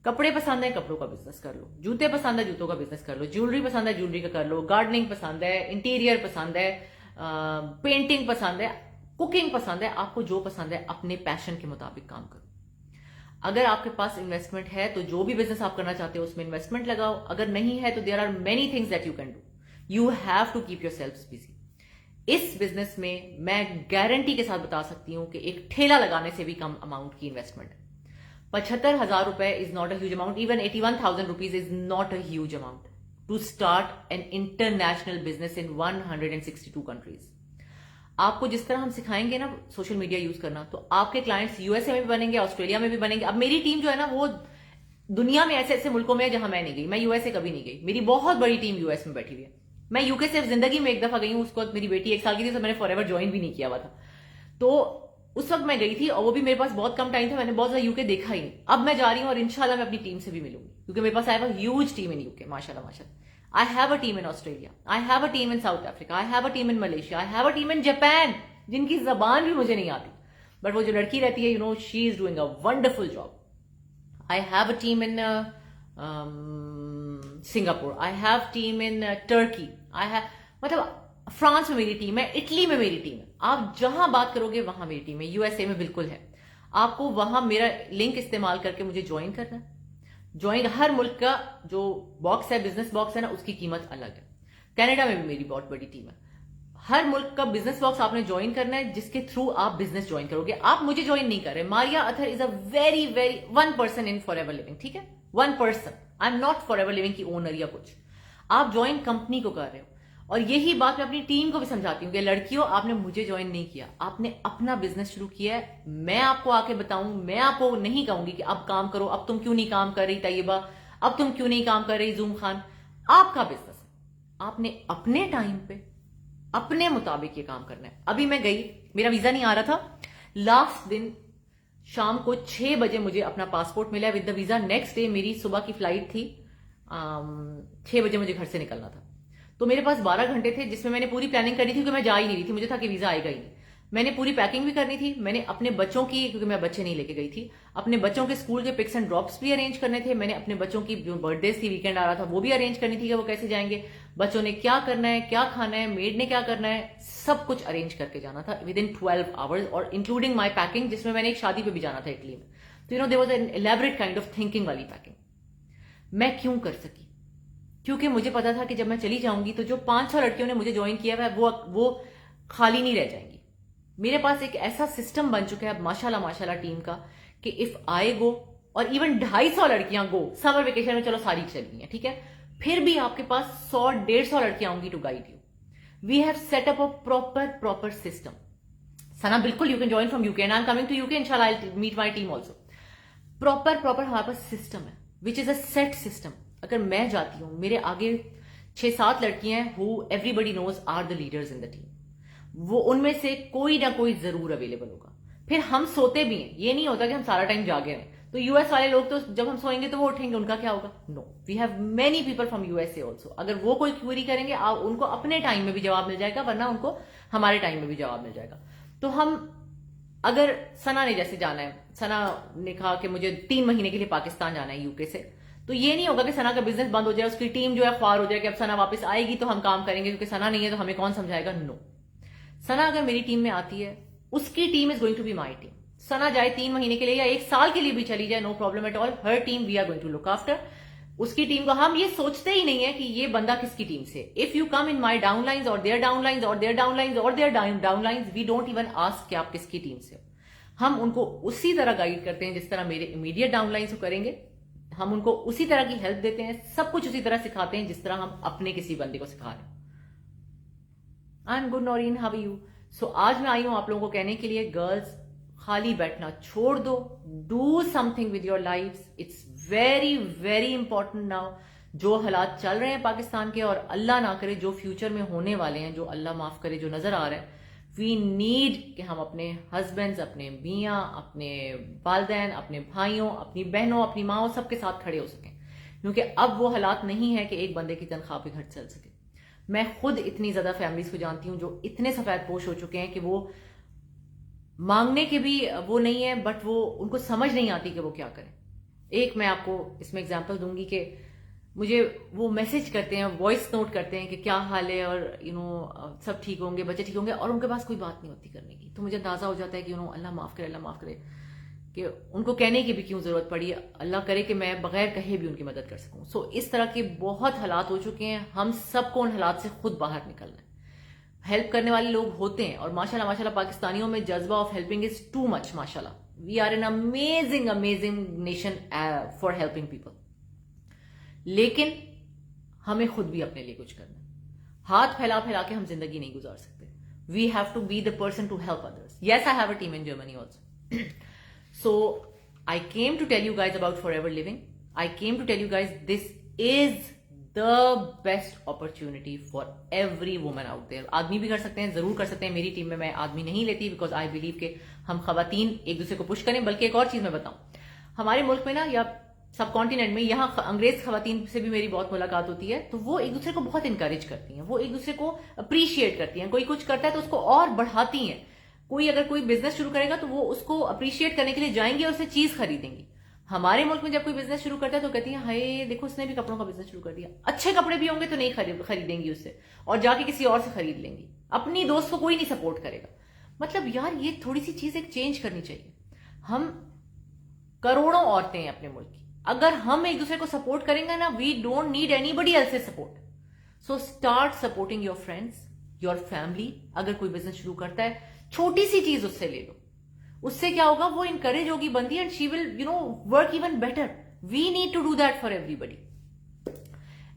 कपड़े पसंद है, कपड़ों का बिजनेस कर लो। जूते पसंद है, जूतों का बिजनेस कर लो। ज्वेलरी पसंद है, ज्वेलरी का कर लो। गार्डनिंग पसंद है, इंटीरियर पसंद है, पेंटिंग पसंद है, कुकिंग पसंद है, आपको जो पसंद है अपने पैशन के मुताबिक काम करो। अगर आपके पास इन्वेस्टमेंट है तो जो भी बिजनेस आप करना चाहते हो उसमें इन्वेस्टमेंट लगाओ। अगर नहीं है तो there are many things that you can do. You have to keep yourself busy. इस बिजनेस में मैं गारंटी के साथ बता सकती हूं कि एक ठेला लगाने से भी कम अमाउंट की इन्वेस्टमेंट है। 75,000 रुपए is not a huge amount. Even 81,000 rupees is not a huge amount to start an international business in 162 countries. आपको जिस तरह हम सिखाएंगे ना सोशल मीडिया यूज करना, तो आपके क्लाइंट्स यूएसए में भी बनेंगे, ऑस्ट्रेलिया में भी बनेंगे। अब मेरी टीम जो है ना, वो दुनिया में ऐसे ऐसे मुल्कों में है जहां मैं नहीं गई। मैं यूएसए कभी नहीं गई, मेरी बहुत बड़ी टीम यूएस में बैठी हुई है। मैं यूके सिर्फ जिंदगी में एक दफा गई हूं, उसको मेरी बेटी 1 साल की थी, तो मैंने फॉरएवर ज्वाइन भी नहीं किया हुआ था। तो उस वक्त मैं गई थी और वो भी मेरे पास बहुत कम टाइम था, मैंने बहुत ज्यादा यूके देखा ही नहीं। अब मैं जा रही हूं और इंशाल्लाह मैं अपनी टीम से भी मिलूंगी, क्योंकि मेरे पास I have a huge team in UK, माशाल्लाह माशाल्लाह। I have a team in Australia. I have a team in South Africa. I have a team in Malaysia. I have a team in Japan. जिनकी जबान भी मुझे नहीं आती, but वो जो लड़की रहती है, she is doing a wonderful job. I have a team in Singapore. I have team in Turkey. I have, मतलब फ्रांस में मेरी टीम है, इटली में मेरी टीम है। आप जहां बात करोगे वहां मेरी टीम है। यूएसए में बिल्कुल है। आपको वहां मेरा लिंक इस्तेमाल करके मुझे ज्वाइन करना है। ज्वाइन, हर मुल्क का जो बॉक्स है, बिजनेस बॉक्स है ना, उसकी कीमत अलग है। कनाडा में भी मेरी बहुत बड़ी टीम है। हर मुल्क का बिजनेस बॉक्स आपने ज्वाइन करना है, जिसके थ्रू आप बिजनेस ज्वाइन करोगे। आप मुझे ज्वाइन नहीं कर रहे। Maria Athar is a very very 1% in forever living, ठीक है, 1%। I am not forever living की ओनर या कुछ। आप ज्वाइन कंपनी को कर रहे हो। और यही बात मैं अपनी टीम को भी समझाती हूँ कि लड़कियों, आपने मुझे ज्वाइन नहीं किया, आपने अपना बिजनेस शुरू किया है। मैं आपको आके बताऊं, मैं आपको नहीं कहूंगी कि अब काम करो, अब तुम क्यों नहीं काम कर रही तैयबा, अब तुम क्यों नहीं काम कर रही जूम खान। आपका बिजनेस है, आपने अपने टाइम पे अपने मुताबिक ये काम करना है। अभी मैं गई, मेरा वीजा नहीं आ रहा था, लास्ट दिन शाम को 6 बजे मुझे अपना पासपोर्ट मिला with the visa. Next day मेरी सुबह की फ्लाइट थी, 6 बजे मुझे घर से निकलना था। तो मेरे पास 12 घंटे थे, जिसमें मैंने पूरी प्लानिंग करी थी कि मैं जा ही नहीं रही थी, मुझे था कि वीजा आएगा ही नहीं। मैंने पूरी पैकिंग भी करनी थी, मैंने अपने बच्चों की, क्योंकि मैं बच्चे नहीं लेके गई थी, अपने बच्चों के स्कूल के पिक्स एंड ड्रॉप्स भी अरेंज करने थे, मैंने अपने बच्चों की जो बर्थडेज थी, वीकेंड आ रहा था, वो भी अरेंज करनी थी कि वो कैसे जाएंगे, बच्चों ने क्या करना है, क्या खाना है, मेड ने क्या करना है, सब कुछ अरेंज करके जाना था विद इन 12 आवर्स, और इंक्लूडिंग माई पैकिंग, जिसमें मैंने एक शादी पे भी जाना था इटली में। तो there was an elaborate kind of thinking वाली पैकिंग। मैं क्यों कर सकी? क्योंकि मुझे पता था कि जब मैं चली जाऊंगी तो जो 500 लड़कियों ने मुझे ज्वाइन किया है वो खाली नहीं रह जाएंगी। मेरे पास एक ऐसा सिस्टम बन चुका है अब माशाल्लाह माशाल्लाह टीम का, कि इफ आई गो, और इवन 250 लड़कियां गो समर वेकेशन में, चलो सारी चली हैं, ठीक है, फिर भी आपके पास 100-150 लड़कियां होंगी to guide you. We have set up a proper system. Sana बिल्कुल you can join from UK and I am coming to UK, इंशाल्लाह I will meet my team also. Proper हमारे पास सिस्टम है which is a set system. अगर मैं जाती हूं, मेरे आगे 6-7 लड़कियां हैं who everybody knows are the leaders in the team, वो उनमें से कोई ना कोई जरूर अवेलेबल होगा। फिर हम सोते भी हैं, ये नहीं होता कि हम सारा टाइम जागे हैं। तो यूएस वाले लोग तो जब हम सोएंगे तो वो उठेंगे, उनका क्या होगा? No, we have many people from USA also. अगर वो कोई क्वेरी करेंगे, आप उनको अपने टाइम में भी जवाब मिल जाएगा, वरना उनको हमारे टाइम में भी जवाब मिल जाएगा। तो हम, अगर सना ने जैसे जाना है, सना ने कहा कि मुझे 3 महीने के लिए पाकिस्तान जाना है यूके से, तो ये नहीं होगा कि सना का बिजनेस बंद हो जाए, उसकी टीम जो है ख्वार हो जाए कि अब सना वापस आएगी तो हम काम करेंगे, क्योंकि सना नहीं है तो हमें कौन समझाएगा। नो, सना अगर मेरी टीम में आती है, उसकी team is going to be my team. Sana जाए 3 महीने के लिए या 1 साल के लिए भी चली जाए, नो प्रॉब्लम एट ऑल, हर team we are going to look after. उसकी टीम को हम ये सोचते ही नहीं है कि ये बंदा किसकी टीम से। If you come in my downlines और देयर डाउनलाइंस और देयर डाउनलाइंस और their downlines, we don't even ask कि आप किसकी टीम से हो। हम उनको उसी तरह गाइड करते हैं जिस तरह मेरे इमीडिएट डाउनलाइंस को करेंगे। हम उनको उसी तरह की हेल्प देते हैं, सब कुछ उसी तरह सिखाते हैं जिस तरह हम अपने किसी बंदे को सिखा रहे हैं। I am good Noreen, how are you? So आज मैं आई हूं आप लोगों को कहने के लिए, गर्ल्स खाली बैठना छोड़ दो, do something with your life. It's very important now. जो हालात चल रहे हैं पाकिस्तान के, और अल्लाह ना करे जो फ्यूचर में होने वाले हैं, जो अल्लाह माफ करे जो नजर आ रहा है, वी नीड कि हम अपने हस्बैंड्स, अपने मियाँ, अपने वालदैन, अपने भाइयों, अपनी बहनों, अपनी माओ, सबके साथ खड़े हो सकें। क्योंकि अब वो हालात नहीं है कि एक बंदे की तनख्वाह पे घर चल सके। मैं खुद इतनी ज्यादा फैमिलीज को जानती हूं जो इतने सफेद पोश हो चुके हैं कि वो मांगने के भी वो नहीं है, बट वो उनको समझ नहीं आती कि वो क्या करें। एक मैं आपको इसमें एग्जांपल दूंगी कि मुझे वो मैसेज करते हैं, वॉइस नोट करते हैं कि क्या हाल है, और सब ठीक होंगे, बच्चे ठीक होंगे, और उनके पास कोई बात नहीं होती करने की। तो मुझे अंदाजा हो जाता है कि अल्लाह माफ करे, अल्लाह माफ करे, कि उनको कहने की भी क्यों जरूरत पड़ी। अल्लाह करे कि मैं बगैर कहे भी उनकी मदद कर सकूं। सो इस तरह के बहुत हालात हो चुके हैं, हम सबको उन हालात से खुद बाहर निकलना है। हेल्प करने वाले लोग होते हैं, और माशाल्लाह माशाल्लाह पाकिस्तानियों में जज्बा of helping is too much. माशाल्लाह, we are an amazing nation for helping people. लेकिन हमें खुद भी अपने लिए कुछ करना है। हाथ फैला फैला के हम जिंदगी नहीं गुजार सकते। We have to be the person to help others. Yes, I have a team in Germany also. So I came to tell you guys about forever living. I came to tell you guys this is the best opportunity for every woman out there. आदमी भी कर सकते हैं, जरूर कर सकते हैं। मेरी टीम में मैं आदमी नहीं लेती बिकॉज आई बिलीव के हम खवातीन एक दूसरे को पुश करें। बल्कि एक और चीज मैं बताऊं, हमारे मुल्क में ना, या सब कॉन्टिनेंट में, यहाँ अंग्रेज खवातीन से भी मेरी बहुत मुलाकात होती है, तो वो एक दूसरे को बहुत इंकरेज करती हैं, वो एक दूसरे को अप्रिशिएट करती हैं। कोई कुछ करता है तो उसको और बढ़ाती हैं। कोई अगर कोई बिजनेस शुरू करेगा तो वो उसको अप्रिशिएट करने के लिए जाएंगे और उससे चीज खरीदेंगी। हमारे मुल्क में जब कोई बिजनेस शुरू करता है तो कहती है हाय देखो उसने भी कपड़ों का बिजनेस शुरू कर दिया। अच्छे कपड़े भी होंगे तो नहीं खरीदेंगी उससे, और जाके किसी और से खरीद लेंगी। अपनी दोस्त को कोई नहीं सपोर्ट करेगा। मतलब यार, ये थोड़ी सी चीज एक चेंज करनी चाहिए। हम करोड़ों औरतें हैं अपने मुल्क की, अगर हम एक दूसरे को सपोर्ट करेंगे ना, we don't need anybody else's support. So start supporting your friends, your family. अगर कोई बिजनेस शुरू करता है, छोटी सी चीज उससे ले लो, उससे क्या होगा, वो इंकरेज होगी बंदी, and she will work even better. We need to do that for everybody.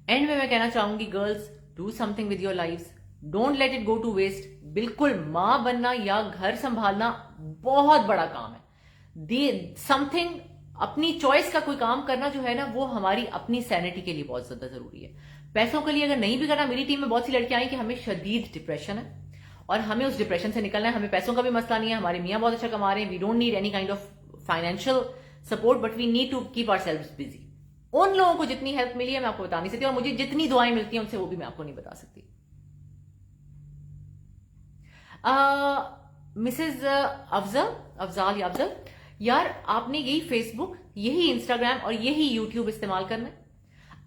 End में मैं कहना चाहूंगी, girls, do something with your life, don't let it go to waste. बिल्कुल, मां बनना या घर संभालना बहुत बड़ा काम है। समथिंग, अपनी चॉइस का कोई काम करना जो है ना, वो हमारी अपनी सैनिटी के लिए बहुत ज्यादा जरूरी है। पैसों के लिए अगर नहीं भी करना, मेरी टीम में बहुत सी लड़कियां आई कि हमें शदीद डिप्रेशन है और हमें उस डिप्रेशन से निकलना है। हमें पैसों का भी मसला नहीं है, हमारे मियाँ बहुत अच्छा कमा रहे हैं, we don't need any kind of financial support, but we need to keep ourselves busy. उन लोगों को जितनी हेल्प मिली है मैं आपको बता नहीं सकती, और मुझे जितनी दुआएं मिलती हैं उनसे वो भी मैं आपको नहीं बता सकती। मिसेज अफजाल या अफजल, यार आपने यही फेसबुक, यही इंस्टाग्राम और यही यूट्यूब इस्तेमाल करना है।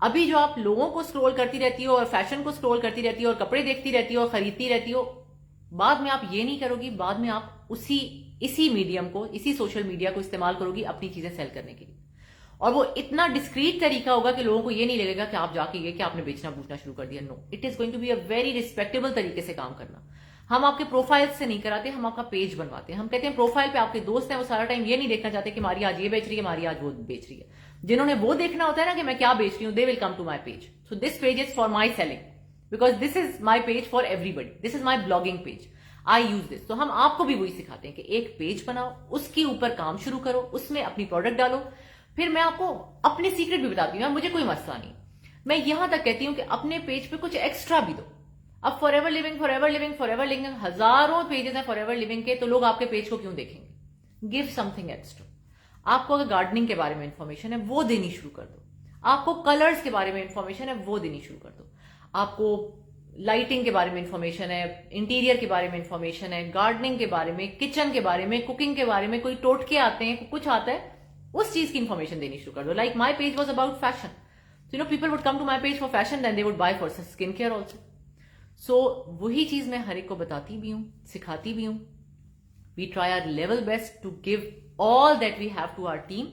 अभी जो आप लोगों को स्क्रॉल करती रहती हो और फैशन को स्क्रॉल करती रहती हो और कपड़े देखती रहती हो और खरीदती रहती हो, बाद में आप ये नहीं करोगी, बाद में आप इसी मीडियम को, इसी सोशल मीडिया को इस्तेमाल करोगी अपनी चीजें सेल करने के लिए। और वो इतना डिस्क्रीट तरीका होगा कि लोगों को ये नहीं लगेगा कि आप जाके ये कि आपने बेचना बूचना शुरू कर दिया। No, it is going to be a very respectable तरीके से काम करना। हम आपके प्रोफाइल से नहीं कराते, हम आपका पेज बनवाते हैं। हम कहते हैं प्रोफाइल पे आपके दोस्त हैं, वो सारा टाइम ये नहीं देखना चाहते कि मारिया आज ये बेच रही है, मारिया आज वो बेच रही है। जिन्होंने वो देखना होता है ना कि मैं क्या बेच रही हूं, they will come to my page. So this page is for my selling, because this is my page for everybody, this is my blogging page, I use this. तो हम आपको भी वही सिखाते हैं कि एक पेज बनाओ, उसके ऊपर काम शुरू करो, उसमें अपनी प्रोडक्ट डालो। फिर मैं आपको अपने सीक्रेट भी बताती हूँ, मुझे कोई मसला नहीं। मैं यहां तक कहती हूं कि अपने पेज पे कुछ एक्स्ट्रा भी दो। अब forever living, forever living, forever living, हजारों पेजेस हैं फॉरएवर लिविंग के, तो लोग आपके पेज को क्यों देखेंगे? Give something extra. आपको अगर गार्डनिंग के बारे में इंफॉर्मेशन है वो देनी शुरू कर दो। आपको कलर्स के बारे में इंफॉर्मेशन है वो देनी शुरू कर दो। आपको लाइटिंग के बारे में इंफॉर्मेशन है, इंटीरियर के बारे में इंफॉर्मेशन है, गार्डनिंग के बारे में, किचन के बारे में, कुकिंग के बारे में, कोई टोटके आते हैं, कुछ आता है, उस चीज की इंफॉर्मेशन देनी शुरू कर दो। Like my page was about fashion, so you know people would come to my page for fashion, then they would buy for skin care also. So वही चीज मैं हर एक को बताती भी हूं, सिखाती भी हूं। We try our level best to give all that we have to our team.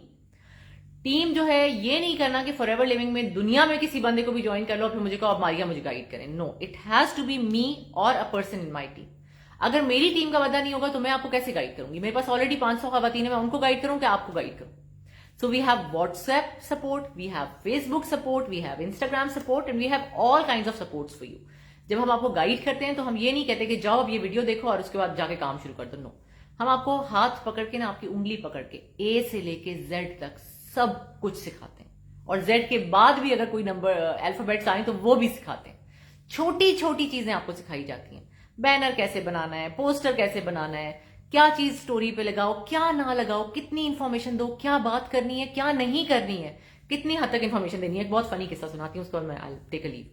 Team जो है ये नहीं करना कि फॉरएवर लिविंग में दुनिया में किसी बंदे को भी ज्वाइन कर लो फिर मुझे कहो अब मारिया मुझे गाइड करें। No, it has to be me or a person in my team. अगर मेरी टीम का बंदा नहीं होगा तो मैं आपको कैसे गाइड करूंगी? मेरे पास ऑलरेडी 500 खवातीन है, मैं उनको गाइड करूं कि आपको गाइड करूं? So we have WhatsApp support, we have Facebook support, we have Instagram support and we have all kinds of supports for you. जब हम आपको गाइड करते हैं तो हम ये नहीं कहते कि जाओ अब ये वीडियो देखो और उसके बाद जाके काम शुरू कर दो। नो, हम आपको हाथ पकड़ के ना, आपकी उंगली पकड़ के A से लेके Z तक सब कुछ सिखाते हैं। और Z के बाद भी अगर कोई नंबर अल्फाबेट्स आए तो वो भी सिखाते हैं। छोटी छोटी चीजें आपको सिखाई जाती हैं। बैनर कैसे बनाना है, पोस्टर कैसे बनाना है, क्या चीज स्टोरी पे लगाओ, क्या ना लगाओ, कितनी इंफॉर्मेशन दो, क्या बात करनी है, क्या नहीं करनी है, कितनी हद तक इंफॉर्मेशन देनी है। एक बहुत फनी किस्सा सुनाती हूँ, उसके बाद मैं आई टेक अ लीव।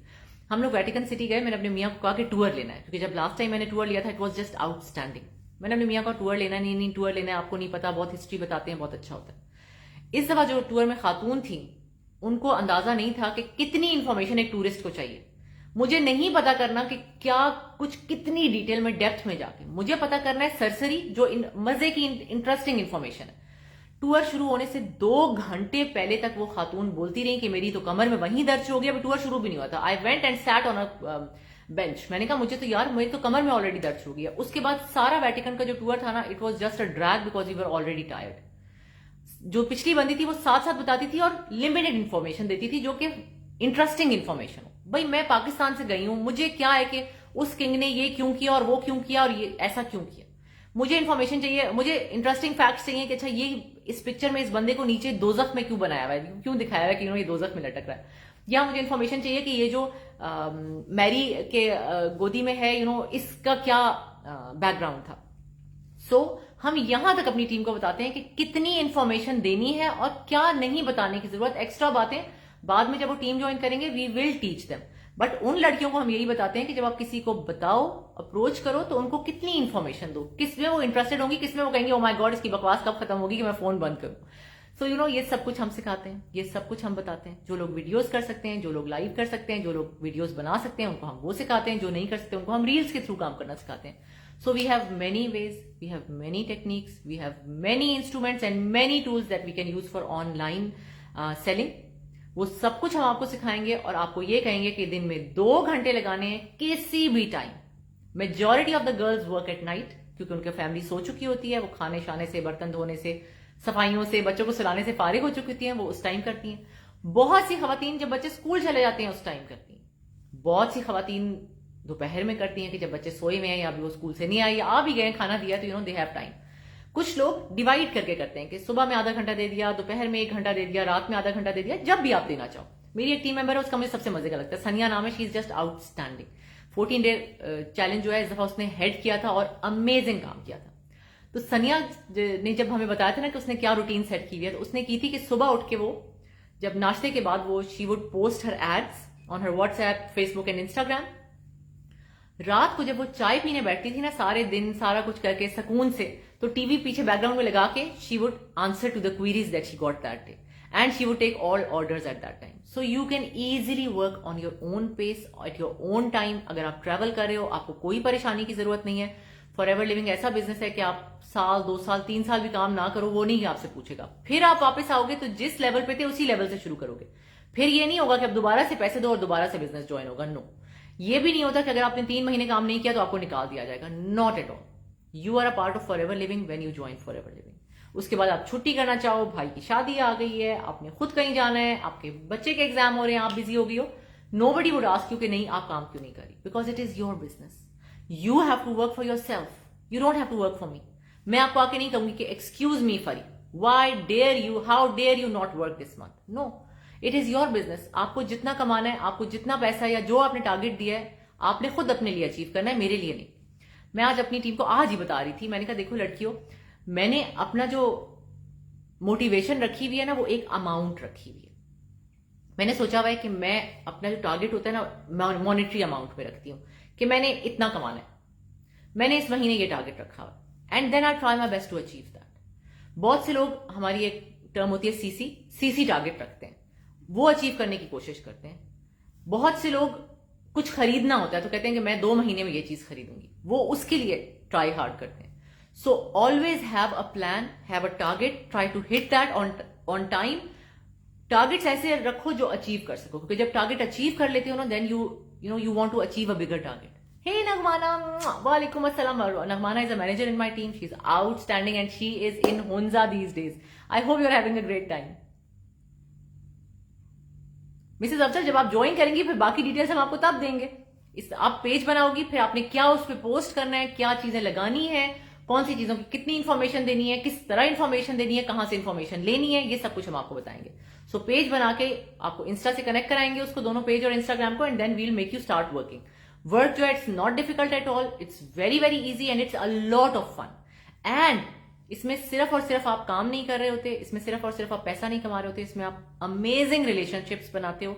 हम लोग वेटिकन सिटी गए, मैंने अपने मियाँ को कहा कि टूर लेना है, क्योंकि जब लास्ट टाइम मैंने टूर लिया था इट वॉज जस्ट आउटस्टैंडिंग। मैंने अपने मियाँ को टूर लेना, नहीं टूर लेना है, आपको नहीं पता, बहुत हिस्ट्री बताते हैं, बहुत अच्छा होता है। इस दफा जो टूर में खातून थी उनको अंदाजा नहीं था कि कितनी इंफॉर्मेशन एक टूरिस्ट को चाहिए। मुझे नहीं पता करना कि क्या कुछ कितनी डिटेल में डेप्थ में जाके, मुझे पता करना है सरसरी जो मजे की इंटरेस्टिंग इंफॉर्मेशन है। टूर शुरू होने से 2 घंटे पहले तक वो खातून बोलती रही कि मेरी तो कमर में वहीं दर्द हो गया, अभी टूर शुरू भी नहीं हुआ था। I went and sat on a bench. मैंने कहा मुझे तो यार मेरी तो कमर में ऑलरेडी दर्द हो गया। उसके बाद सारा वेटिकन का जो टूर था ना, it was just a drag because we were already tired. जो पिछली बंदी थी वो साथ साथ बताती थी और लिमिटेड इंफॉर्मेशन देती थी जो कि इंटरेस्टिंग इंफॉर्मेशन हो। भाई मैं पाकिस्तान से गई हूं, मुझे क्या है कि उस किंग ने ये क्यों किया और वो क्यों किया और ये ऐसा क्यों किया। मुझे इंफॉर्मेशन चाहिए, मुझे इंटरेस्टिंग फैक्ट्स चाहिए कि अच्छा ये इस पिक्चर में इस बंदे को नीचे दोजख में क्यों बनाया हुआ है, क्यों दिखाया हुआ है कि ये दोजख में लटक रहा है। या मुझे इंफॉर्मेशन चाहिए कि ये जो मैरी के गोदी में है इसका क्या बैकग्राउंड था। सो हम यहां तक अपनी टीम को बताते हैं कि कितनी इंफॉर्मेशन देनी है और क्या नहीं बताने की जरूरत। एक्स्ट्रा बातें बाद में जब वो टीम ज्वाइन करेंगे we will teach them. But उन लड़कियों को हम यही बताते हैं कि जब आप किसी को बताओ, अप्रोच करो, तो उनको कितनी इंफॉर्मेशन दो, किसमें वो इंटरेस्टेड होंगी, किसमें वो कहेंगे ओ माय गॉड इसकी बकवास कब खत्म होगी कि मैं फोन बंद करूं। सो ये सब कुछ हम सिखाते हैं, ये सब कुछ हम बताते हैं। जो लोग वीडियोस कर सकते हैं, जो लोग लाइव कर सकते हैं, जो लोग वीडियोस बना सकते हैं, उनको हम वो सिखाते हैं। जो नहीं कर सकते उनको हम रील्स के थ्रू काम करना सिखाते हैं। So we have many ways, we have many techniques, we have many instruments and many tools that we can use for online selling. वो सब कुछ हम आपको सिखाएंगे और आपको ये कहेंगे कि दिन में 2 घंटे लगाने हैं किसी भी time. Majority of the girls work at night क्योंकि उनकी फैमिली सो चुकी होती है, वो खाने शाने से, बर्तन धोने से, सफाइयों से, बच्चों को सुलाने से फारिग हो चुकी होती हैं, वो उस टाइम करती हैं। बहुत सी खवातीन जब बच्चे स्कूल चले जाते हैं उस टाइम करती हैं। बहुत सी खवातीन दोपहर में करती हैं कि जब बच्चे सोए में हैं या अभी वो स्कूल से नहीं आए या आ भी गए, खाना दिया तो दे हैव टाइम। कुछ लोग डिवाइड करके करते हैं कि सुबह में आधा घंटा दे दिया, दोपहर में 1 घंटा दे दिया, रात में आधा घंटा दे दिया, जब भी आप देना चाहो। मेरी एक टीम मेंबर है, उसका मुझे सबसे मजे का लगता है, सनिया नाम है, she is just outstanding. 14 day challenge जो है इस दफा उसने हेड किया था और अमेजिंग काम किया था। तो सनिया ने जब हमें बताया था ना कि उसने क्या रूटीन सेट की हुई है, तो उसने की थी कि सुबह उठ के वो जब नाश्ते के बाद वो she would post her ads on her WhatsApp, Facebook and Instagram. रात को जब वो चाय पीने बैठती थी ना, सारे दिन सारा कुछ करके सुकून से, तो टीवी पीछे बैकग्राउंड में लगा के she would answer to the queries that she got that day, and she would take all orders at that time. So you can easily work on your own pace at your own time. अगर आप travel कर रहे हो, आपको कोई परेशानी की जरूरत नहीं है. फॉरएवर लिविंग ऐसा बिजनेस है कि आप साल 2 साल 3 साल भी काम ना करो, वो नहीं आपसे पूछेगा. फिर आप वापस आओगे तो जिस लेवल पे थे उसी लेवल से शुरू करोगे. फिर ये नहीं होगा कि अब दोबारा से पैसे दो और दोबारा से बिजनेस ज्वाइन होगा. नो, ये भी नहीं होता कि अगर आपने 3 महीने काम नहीं किया तो आपको निकाल दिया जाएगा. Not at all. You are a part of forever living when you join forever living. उसके बाद आप छुट्टी करना चाहो, भाई की शादी आ गई है, आपने खुद कहीं जाना है, आपके बच्चे के एग्जाम हो रहे हैं, आप बिजी हो गई हो, नोबडी वुड आस्क यू कि नहीं आप काम क्यों नहीं कर रही, because it is your business. You have to work for your self. You don't have to work for me. मैं आपको आके नहीं कहूंगी कि excuse me Fari, why dare you, how dare you not work this month. No, it is your business. आपको जितना कमाना है, आपको जितना पैसा या जो आपने टारगेट दिया है, आपने खुद अपने लिए अचीव करना है, मेरे लिए नहीं. मैं आज अपनी टीम को आज ही बता रही थी, मैंने कहा देखो लड़कियों, मैंने अपना जो मोटिवेशन रखी हुई है ना, वो एक अमाउंट रखी हुई है. मैंने सोचा हुआ है कि मैं अपना जो टारगेट होता है ना, मॉनेटरी अमाउंट में रखती हूं कि मैंने इतना कमाना है. मैंने इस महीने ये टारगेट रखा हुआ, and then I try my best to achieve that. बहुत से लोग, हमारी एक टर्म होती है सीसी टारगेट रखते हैं, वो अचीव करने की कोशिश करते हैं. बहुत से लोग कुछ खरीदना होता है तो कहते हैं कि मैं 2 महीने में ये चीज खरीदूंगी, वो उसके लिए ट्राई हार्ड करते हैं. So always have a plan, have a target, try to hit that on time. Targets ऐसे रखो जो अचीव कर सको, क्योंकि जब टारगेट अचीव कर लेते हो ना, then you want to achieve a bigger target. Hey Nagmana, walaikum assalam. Nagmana is a manager in my team. She's outstanding and she is in Hunza these days. I hope you're having a great time. Mrs Afzal, जब आप join करेंगी फिर बाकी details हम आपको तब देंगे. आप पेज बनाओगी, फिर आपने क्या उस पर पोस्ट करना है, क्या चीजें लगानी है, कौन सी चीजों की कितनी इंफॉर्मेशन देनी है, किस तरह इंफॉर्मेशन देनी है, कहां से इंफॉर्मेशन लेनी है, ये सब कुछ हम आपको बताएंगे. सो पेज बना के आपको इंस्टा से कनेक्ट कराएंगे, उसको दोनों पेज और इंस्टाग्राम को, and then we'll make you start working. Work जो है it's not difficult at all, it's very very easy and it's a lot of fun. And इसमें सिर्फ और सिर्फ आप काम नहीं कर रहे होते, इसमें सिर्फ और सिर्फ आप पैसा नहीं कमा रहे होते, इसमें आप अमेजिंग रिलेशनशिप्स बनाते हो,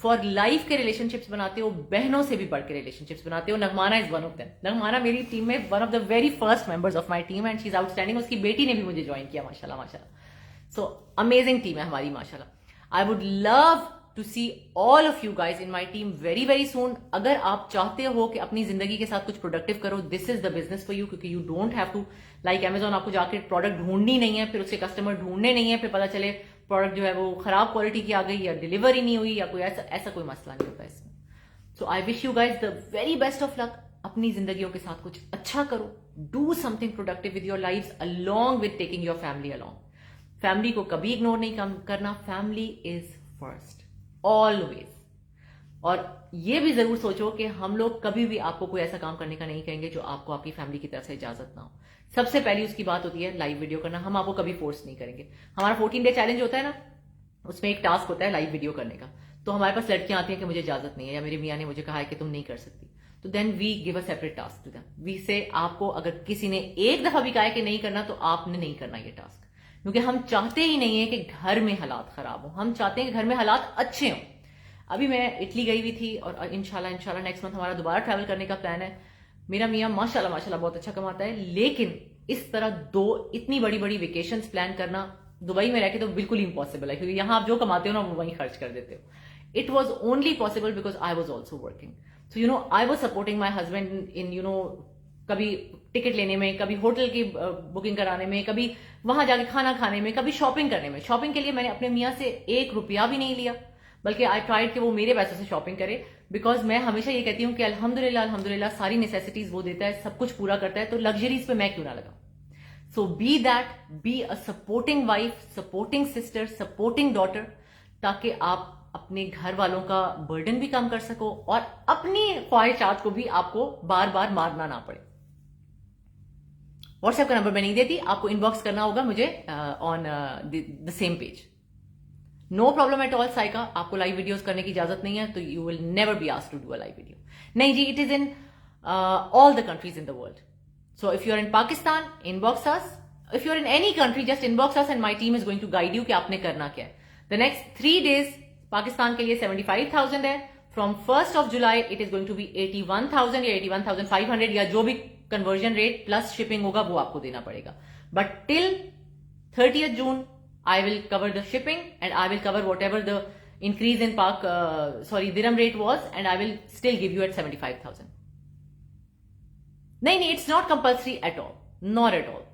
फॉर लाइफ के रिलेशनशिप्स बनाते हो, बहनों से भी बढ़ के रिलेशनशिप्स बनाते हो. नगमाना इज वन ऑफ देम. नगमाना मेरी टीम में one of the very first members of my team and she is outstanding. उसकी बेटी ने भी मुझे ज्वाइन किया, माशाल्लाह माशाल्लाह. सो अमेजिंग टीम है हमारी, माशाल्लाह. I would love to see all of you guys in my team very very soon. अगर आप चाहते हो कि अपनी जिंदगी के साथ कुछ प्रोडक्टिव करो, this is the business for you, क्योंकि you don't have to like Amazon, आपको जाके प्रोडक्ट ढूंढनी नहीं है, फिर उसके कस्टमर ढूंढने नहीं है, फिर पता चले प्रोडक्ट जो है वो खराब क्वालिटी की आ गई या डिलीवरी नहीं हुई या कोई ऐसा कोई मसला नहीं होता इसमें. So I wish you guys the very best of luck. अपनी जिंदगियों के साथ कुछ अच्छा करो, do something productive with your lives along with taking your family along. Family को कभी इग्नोर नहीं करना. Family is first always. और ये भी जरूर सोचो कि हम लोग कभी भी आपको कोई ऐसा काम करने का नहीं कहेंगे जो आपको आपकी फैमिली की तरफ से इजाजत ना हो. सबसे पहली उसकी बात होती है लाइव वीडियो करना. हम आपको कभी फोर्स नहीं करेंगे. हमारा 14 डे चैलेंज होता है ना, उसमें एक टास्क होता है लाइव वीडियो करने का. तो हमारे पास लड़कियां आती हैं कि मुझे इजाजत नहीं है, या मेरे मियाँ ने मुझे कहा है कि तुम नहीं कर सकती, तो then we give a separate task to them. We say आपको अगर किसी ने एक दफा भी कहा है कि नहीं करना, तो आपने नहीं करना ये टास्क, क्योंकि हम चाहते ही नहीं है कि घर में हालात खराब हो. हम चाहते हैं कि घर में हालात अच्छे हों. अभी मैं इटली गई हुई थी और इंशाल्लाह नेक्स्ट मंथ हमारा दोबारा ट्रैवल करने का प्लान है. मेरा मियाँ माशाल्लाह माशाल्लाह बहुत अच्छा कमाता है, लेकिन इस तरह 2 इतनी बड़ी बड़ी वेकेशंस प्लान करना दुबई में रहकर तो बिल्कुल इम्पॉसिबल है, क्योंकि यहां आप जो कमाते हो ना वो वहीं खर्च कर देते हो. It was only possible because I was also working. So I was supporting my husband in कभी टिकट लेने में, कभी होटल की बुकिंग कराने में, कभी वहां जाके खाना खाने में, कभी शॉपिंग करने में. शॉपिंग के लिए मैंने अपने मियाँ से 1 रुपया भी नहीं लिया, बल्कि आई ट्राइड कि वो मेरे पैसों से शॉपिंग करे, बिकॉज मैं हमेशा ये कहती हूँ कि अल्हम्दुलिल्लाह अल्हम्दुलिल्लाह सारी नेसेसिटीज वो देता है, सब कुछ पूरा करता है, तो लग्जरीज पे मैं क्यों ना लगाऊं. So be that, be a supporting wife, supporting sister, supporting daughter, ताकि आप अपने घर वालों का बर्डन भी कम कर सको और अपनी ख्वाहिशात को भी आपको बार बार मारना ना पड़े. व्हाट्सएप का नंबर मैं नहीं देती, आपको इनबॉक्स करना होगा मुझे on the same page. No problem at all. Saika, आपको लाइव वीडियोस करने की इजाजत नहीं है तो you will never be asked to do a live video. नहीं जी, it is in all the countries in the world. So if you are in Pakistan, inbox us. If you are in any country, just inbox us and my team is going to guide you कि आपने करना क्या है. The next 3 days Pakistan के लिए 75,000 है, from 1st of July it is going to be 81,000 या 81,500 या जो भी कन्वर्जन रेट प्लस शिपिंग होगा वो आपको देना पड़ेगा. But till 30th June I will cover the shipping and I will cover whatever the increase in dirham rate was, and I will still give you at 75,000. नहीं, it's not compulsory at all. Not at all.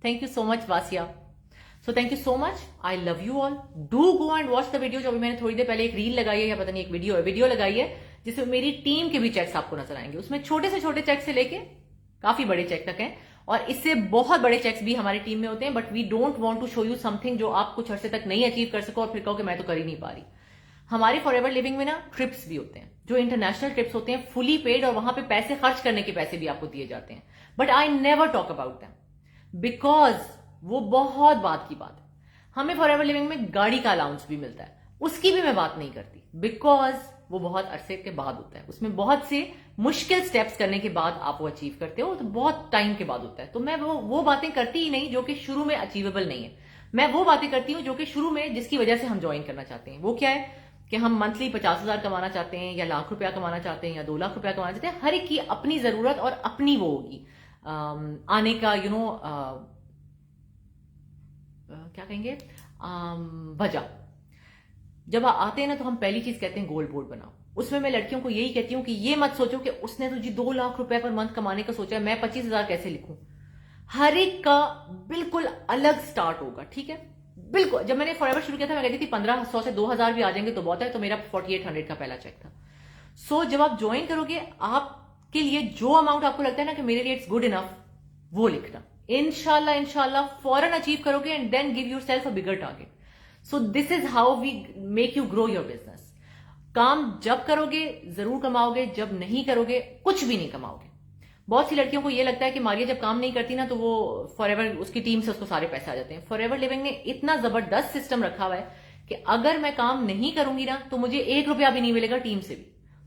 Thank you so much, Vasya. So thank you so much. I love you all. Do go and watch the video. जो अभी मैंने थोड़ी देर पहले एक reel लगाई है या पता नहीं एक वीडियो लगाई है जिसमें मेरी टीम के भी चेक्स आपको नजर आएंगे. उसमें छोटे से छोटे चेक से लेके काफी बड़े चेक तक हैं, और इससे बहुत बड़े चेक्स भी हमारी टीम में होते हैं. But we don't want to show you something जो आप कुछ अर्से तक नहीं अचीव कर सको और फिर कहो कि मैं तो कर ही नहीं पा रही. हमारे फॉरएवर लिविंग में ना ट्रिप्स भी होते हैं, जो इंटरनेशनल ट्रिप्स होते हैं, फुली पेड, और वहां पे पैसे खर्च करने के पैसे भी आपको दिए जाते हैं. But I never talk about them because वो बहुत बात की बात है. हमें फॉरएवर लिविंग में गाड़ी का अलाउंस भी मिलता है, उसकी भी मैं बात नहीं करती बिकॉज वो बहुत अरसे के बाद होता है. उसमें बहुत से मुश्किल स्टेप्स करने के बाद आप वो अचीव करते हो, तो बहुत टाइम के बाद होता है. तो मैं वो बातें करती ही नहीं जो कि शुरू में अचीवेबल नहीं है. मैं वो बातें करती हूं जो कि शुरू में जिसकी वजह से हम ज्वाइन करना चाहते हैं. वो क्या है कि हम मंथली 50,000 कमाना चाहते हैं, या लाख रुपया कमाना चाहते हैं, या 2 लाख रुपया कमाना चाहते हैं. हर एक की अपनी जरूरत और अपनी वो होगी आने का क्या कहेंगे वजह. जब आते हैं ना तो हम पहली चीज कहते हैं गोल बोर्ड बनाओ. उसमें मैं लड़कियों को यही कहती हूं कि ये मत सोचो कि उसने तो जी 2 लाख रुपए पर मंथ कमाने का सोचा है, मैं 25,000 कैसे लिखूं. हर एक का बिल्कुल अलग स्टार्ट होगा, ठीक है. बिल्कुल. जब मैंने फॉरएवर शुरू किया था मैं कहती थी 1,500 से 2,000 भी आ जाएंगे तो बहुत है. तो मेरा 4800 का पहला चेक था. सो जब आप ज्वाइन करोगे, आपके लिए जो अमाउंट आपको लगता है ना कि मेरे लिए इट्स गुड इनफ, वो लिखना. इंशाल्लाह फौरन अचीव करोगे and then give yourself a bigger target. So this is how we make you grow your business. काम जब करोगे जरूर कमाओगे, जब नहीं करोगे कुछ भी नहीं कमाओगे. बहुत सी लड़कियों को यह लगता है कि मारिया जब काम नहीं करती ना तो वो फॉरएवर उसकी टीम से उसको सारे पैसे आ जाते हैं. फॉरएवर लिविंग ने इतना जबरदस्त सिस्टम रखा हुआ है कि अगर मैं काम नहीं करूंगी ना तो मुझे 1 रुपया भी नहीं मिलेगा टीम से भी.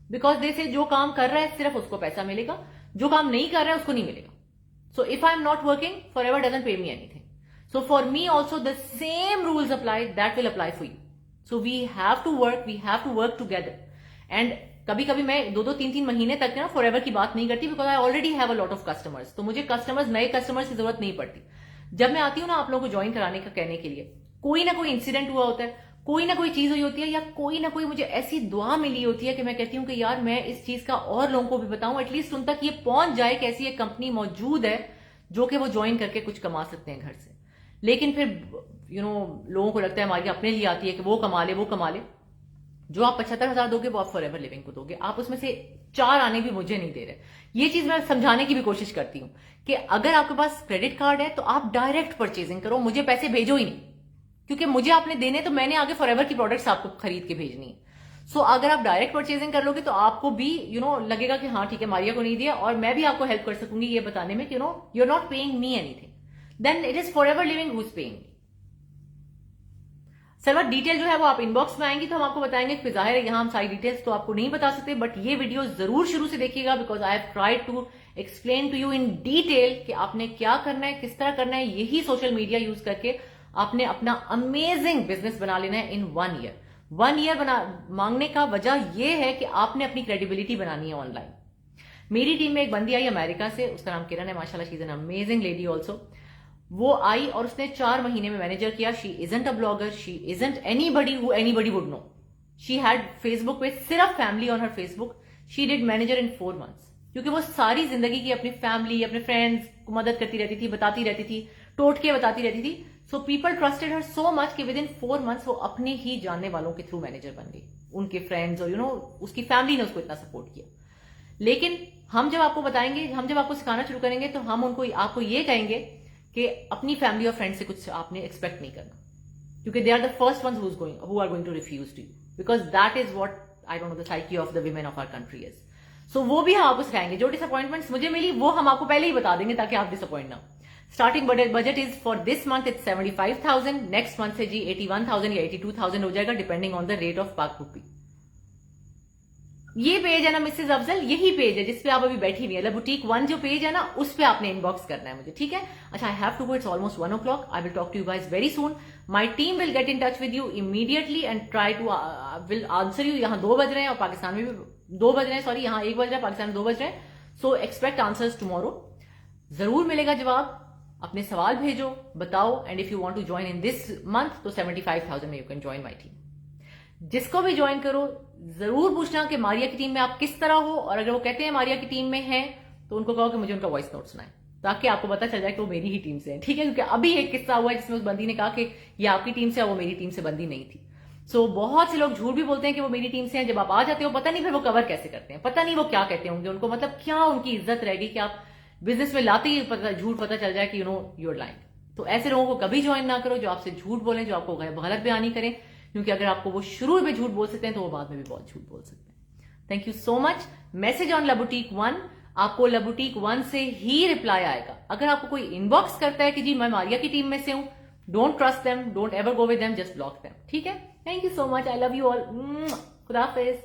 बिकॉज दे से जो काम कर रहा है सिर्फ उसको पैसा मिलेगा, जो काम नहीं कर रहा है उसको नहीं मिलेगा. So if I am not working, forever doesn't pay me anything. So for me also the same rules apply that will apply for you. So we have to work together. And कभी कभी मैं 2-2, 3-3 महीने तक ना forever की बात नहीं करती because I already have a lot of customers. तो मुझे नए कस्टमर्स की जरूरत नहीं पड़ती. जब मैं आती हूँ ना आप लोगों को ज्वाइन कराने का कहने के लिए, कोई ना कोई इंसिडेंट हुआ होता है, कोई ना कोई चीज हुई होती है, या कोई ना कोई मुझे ऐसी दुआ मिली होती है कि मैं कहती हूँ कि यार मैं इस चीज का और लोगों को भी बताऊं, एटलीस्ट उन तक ये पहुंच जाए कि ऐसी एक कंपनी मौजूद है जो कि वो ज्वाइन करके कुछ कमा सकते हैं घर से. लेकिन फिर लोगों को लगता है हमारी अपने लिए आती है कि वो कमा ले. जो आप 75,000 दोगे वो आप फॉरएवर लिविंग को दोगे. आप उसमें से 4 आने भी मुझे नहीं दे रहे. ये चीज मैं समझाने की भी कोशिश करती हूं कि अगर आपके पास क्रेडिट कार्ड है तो आप डायरेक्ट परचेजिंग करो, मुझे पैसे भेजो ही नहीं, क्योंकि मुझे आपने देने तो मैंने आगे फॉरएवर की प्रोडक्ट्स आपको खरीद के भेजनी है. सो अगर आप डायरेक्ट परचेजिंग कर लोगे तो आपको भी लगेगा कि हाँ ठीक है मारिया को नहीं दिया, और मैं भी आपको हेल्प कर सकूंगी ये बताने में कि you are not paying me anything. Then it is forever living who's paying me. Server detail जो है वो आप इनबॉक्स में आएंगी तो हम आपको बताएंगे. फिर जाहिर है यहां हम सारी डिटेल्स तो आपको नहीं बता सकते, बट ये वीडियो जरूर शुरू से देखिएगा because I have tried to explain to you in detail कि आपने क्या करना है, किस तरह करना है. यही सोशल मीडिया यूज करके आपने अपना अमेजिंग बिजनेस बना लेना है इन 1 ईयर. 1 ईयर मांगने का वजह यह है कि आपने अपनी क्रेडिबिलिटी बनानी है ऑनलाइन. मेरी टीम में एक बंदी आई अमेरिका से, उसका नाम किरण है. माशाल्लाह she is an amazing lady also. वो आई और उसने 4 महीने में मैनेजर किया. She isn't a blogger, she isn't anybody who anybody would know. She had Facebook पे सिर्फ family on her Facebook. She did manager in 4 months क्योंकि वो सारी जिंदगी की अपनी फैमिली, अपने फ्रेंड्स को मदद करती रहती थी, बताती रहती थी, टोटके बताती रहती थी. सो पीपल ट्रस्टेड हर सो मच कि विद इन 4 months वो अपने ही जानने वालों के थ्रू मैनेजर बन गई. उनके फ्रेंड्स और उसकी फैमिली ने उसको इतना सपोर्ट किया. लेकिन हम जब आपको बताएंगे, हम जब आपको सिखाना शुरू करेंगे तो हम आपको ये कहेंगे कि अपनी फैमिली और फ्रेंड से कुछ आपने एक्सपेक्ट नहीं करना, क्योंकि they are the first ones who are going to refuse to you, because that is what I don't know the psyche of the women of our country is. So वो भी हम आपको सिखाएंगे. जो डिसअपॉइंटमेंट्स मुझे मिली वो हम आपको पहले ही बता देंगे ताकि आप डिसअपॉइंट ना. Starting budget is for this month it's 75,000. Next month से जी 81,000 या 82,000 हो जाएगा depending on the rate of पाक रुपी. ये पेज है ना मिसेज अफजल, यही पेज है जिसपे आप अभी बैठी हुई है, बुटीक 1 जो पेज है ना, उस पे आपने इनबॉक्स करना है मुझे, ठीक है। अच्छा, I have to go, it's almost 1 o'clock. I will talk to you guys very soon. My team will get in touch with you immediately and try to will answer you. यहाँ 2 बज रहे हैं और पाकिस्तान में भी 2 बज रहे हैं, सॉरी यहाँ 1 बज रहा है, पाकिस्तान में 2 बज रहे हैं. So expect answers tomorrow. जरूर मिलेगा जवाब. अपने सवाल भेजो, बताओ. And if you want to join in this month तो 75,000 में you can join my team. जिसको भी ज्वाइन करो जरूर पूछना कि मारिया की टीम में आप किस तरह हो, और अगर वो कहते हैं मारिया की टीम में हैं तो उनको कहो कि मुझे उनका वॉइस नोट सुनाए, ताकि आपको पता चल जाए कि वो मेरी ही टीम से है, ठीक है। क्योंकि अभी एक किस्सा हुआ है जिसमें उस बंदी ने कहा कि ये आपकी टीम से है, वो मेरी टीम से बंदी नहीं थी. सो बहुत से लोग झूठ भी बोलते हैं कि वो मेरी टीम से हैं. जब आप आ जाते हो पता नहीं फिर वो कवर कैसे करते हैं, पता नहीं वो क्या कहते होंगे उनको, मतलब क्या उनकी इज्जत रहेगी कि आप बिजनेस में लाते ही झूठ पता चल जाए कि यू नो यूर लाइंग. तो ऐसे लोगों को कभी ज्वाइन ना करो जो आपसे झूठ बोलें, जो आपको गलत बयानी करें, क्योंकि अगर आपको वो शुरू में झूठ बोल सकते हैं तो वो बाद में भी बहुत झूठ बोल सकते हैं. Thank you so much. Message on La Boutique 1, आपको लबुटीक 1 से ही रिप्लाई आएगा. अगर आपको कोई इनबॉक्स करता है कि जी मैं मारिया की टीम में से हूं, don't trust them, don't ever go with them, just block them, ठीक है. Thank you so much. I love you all. खुदा हाफिज.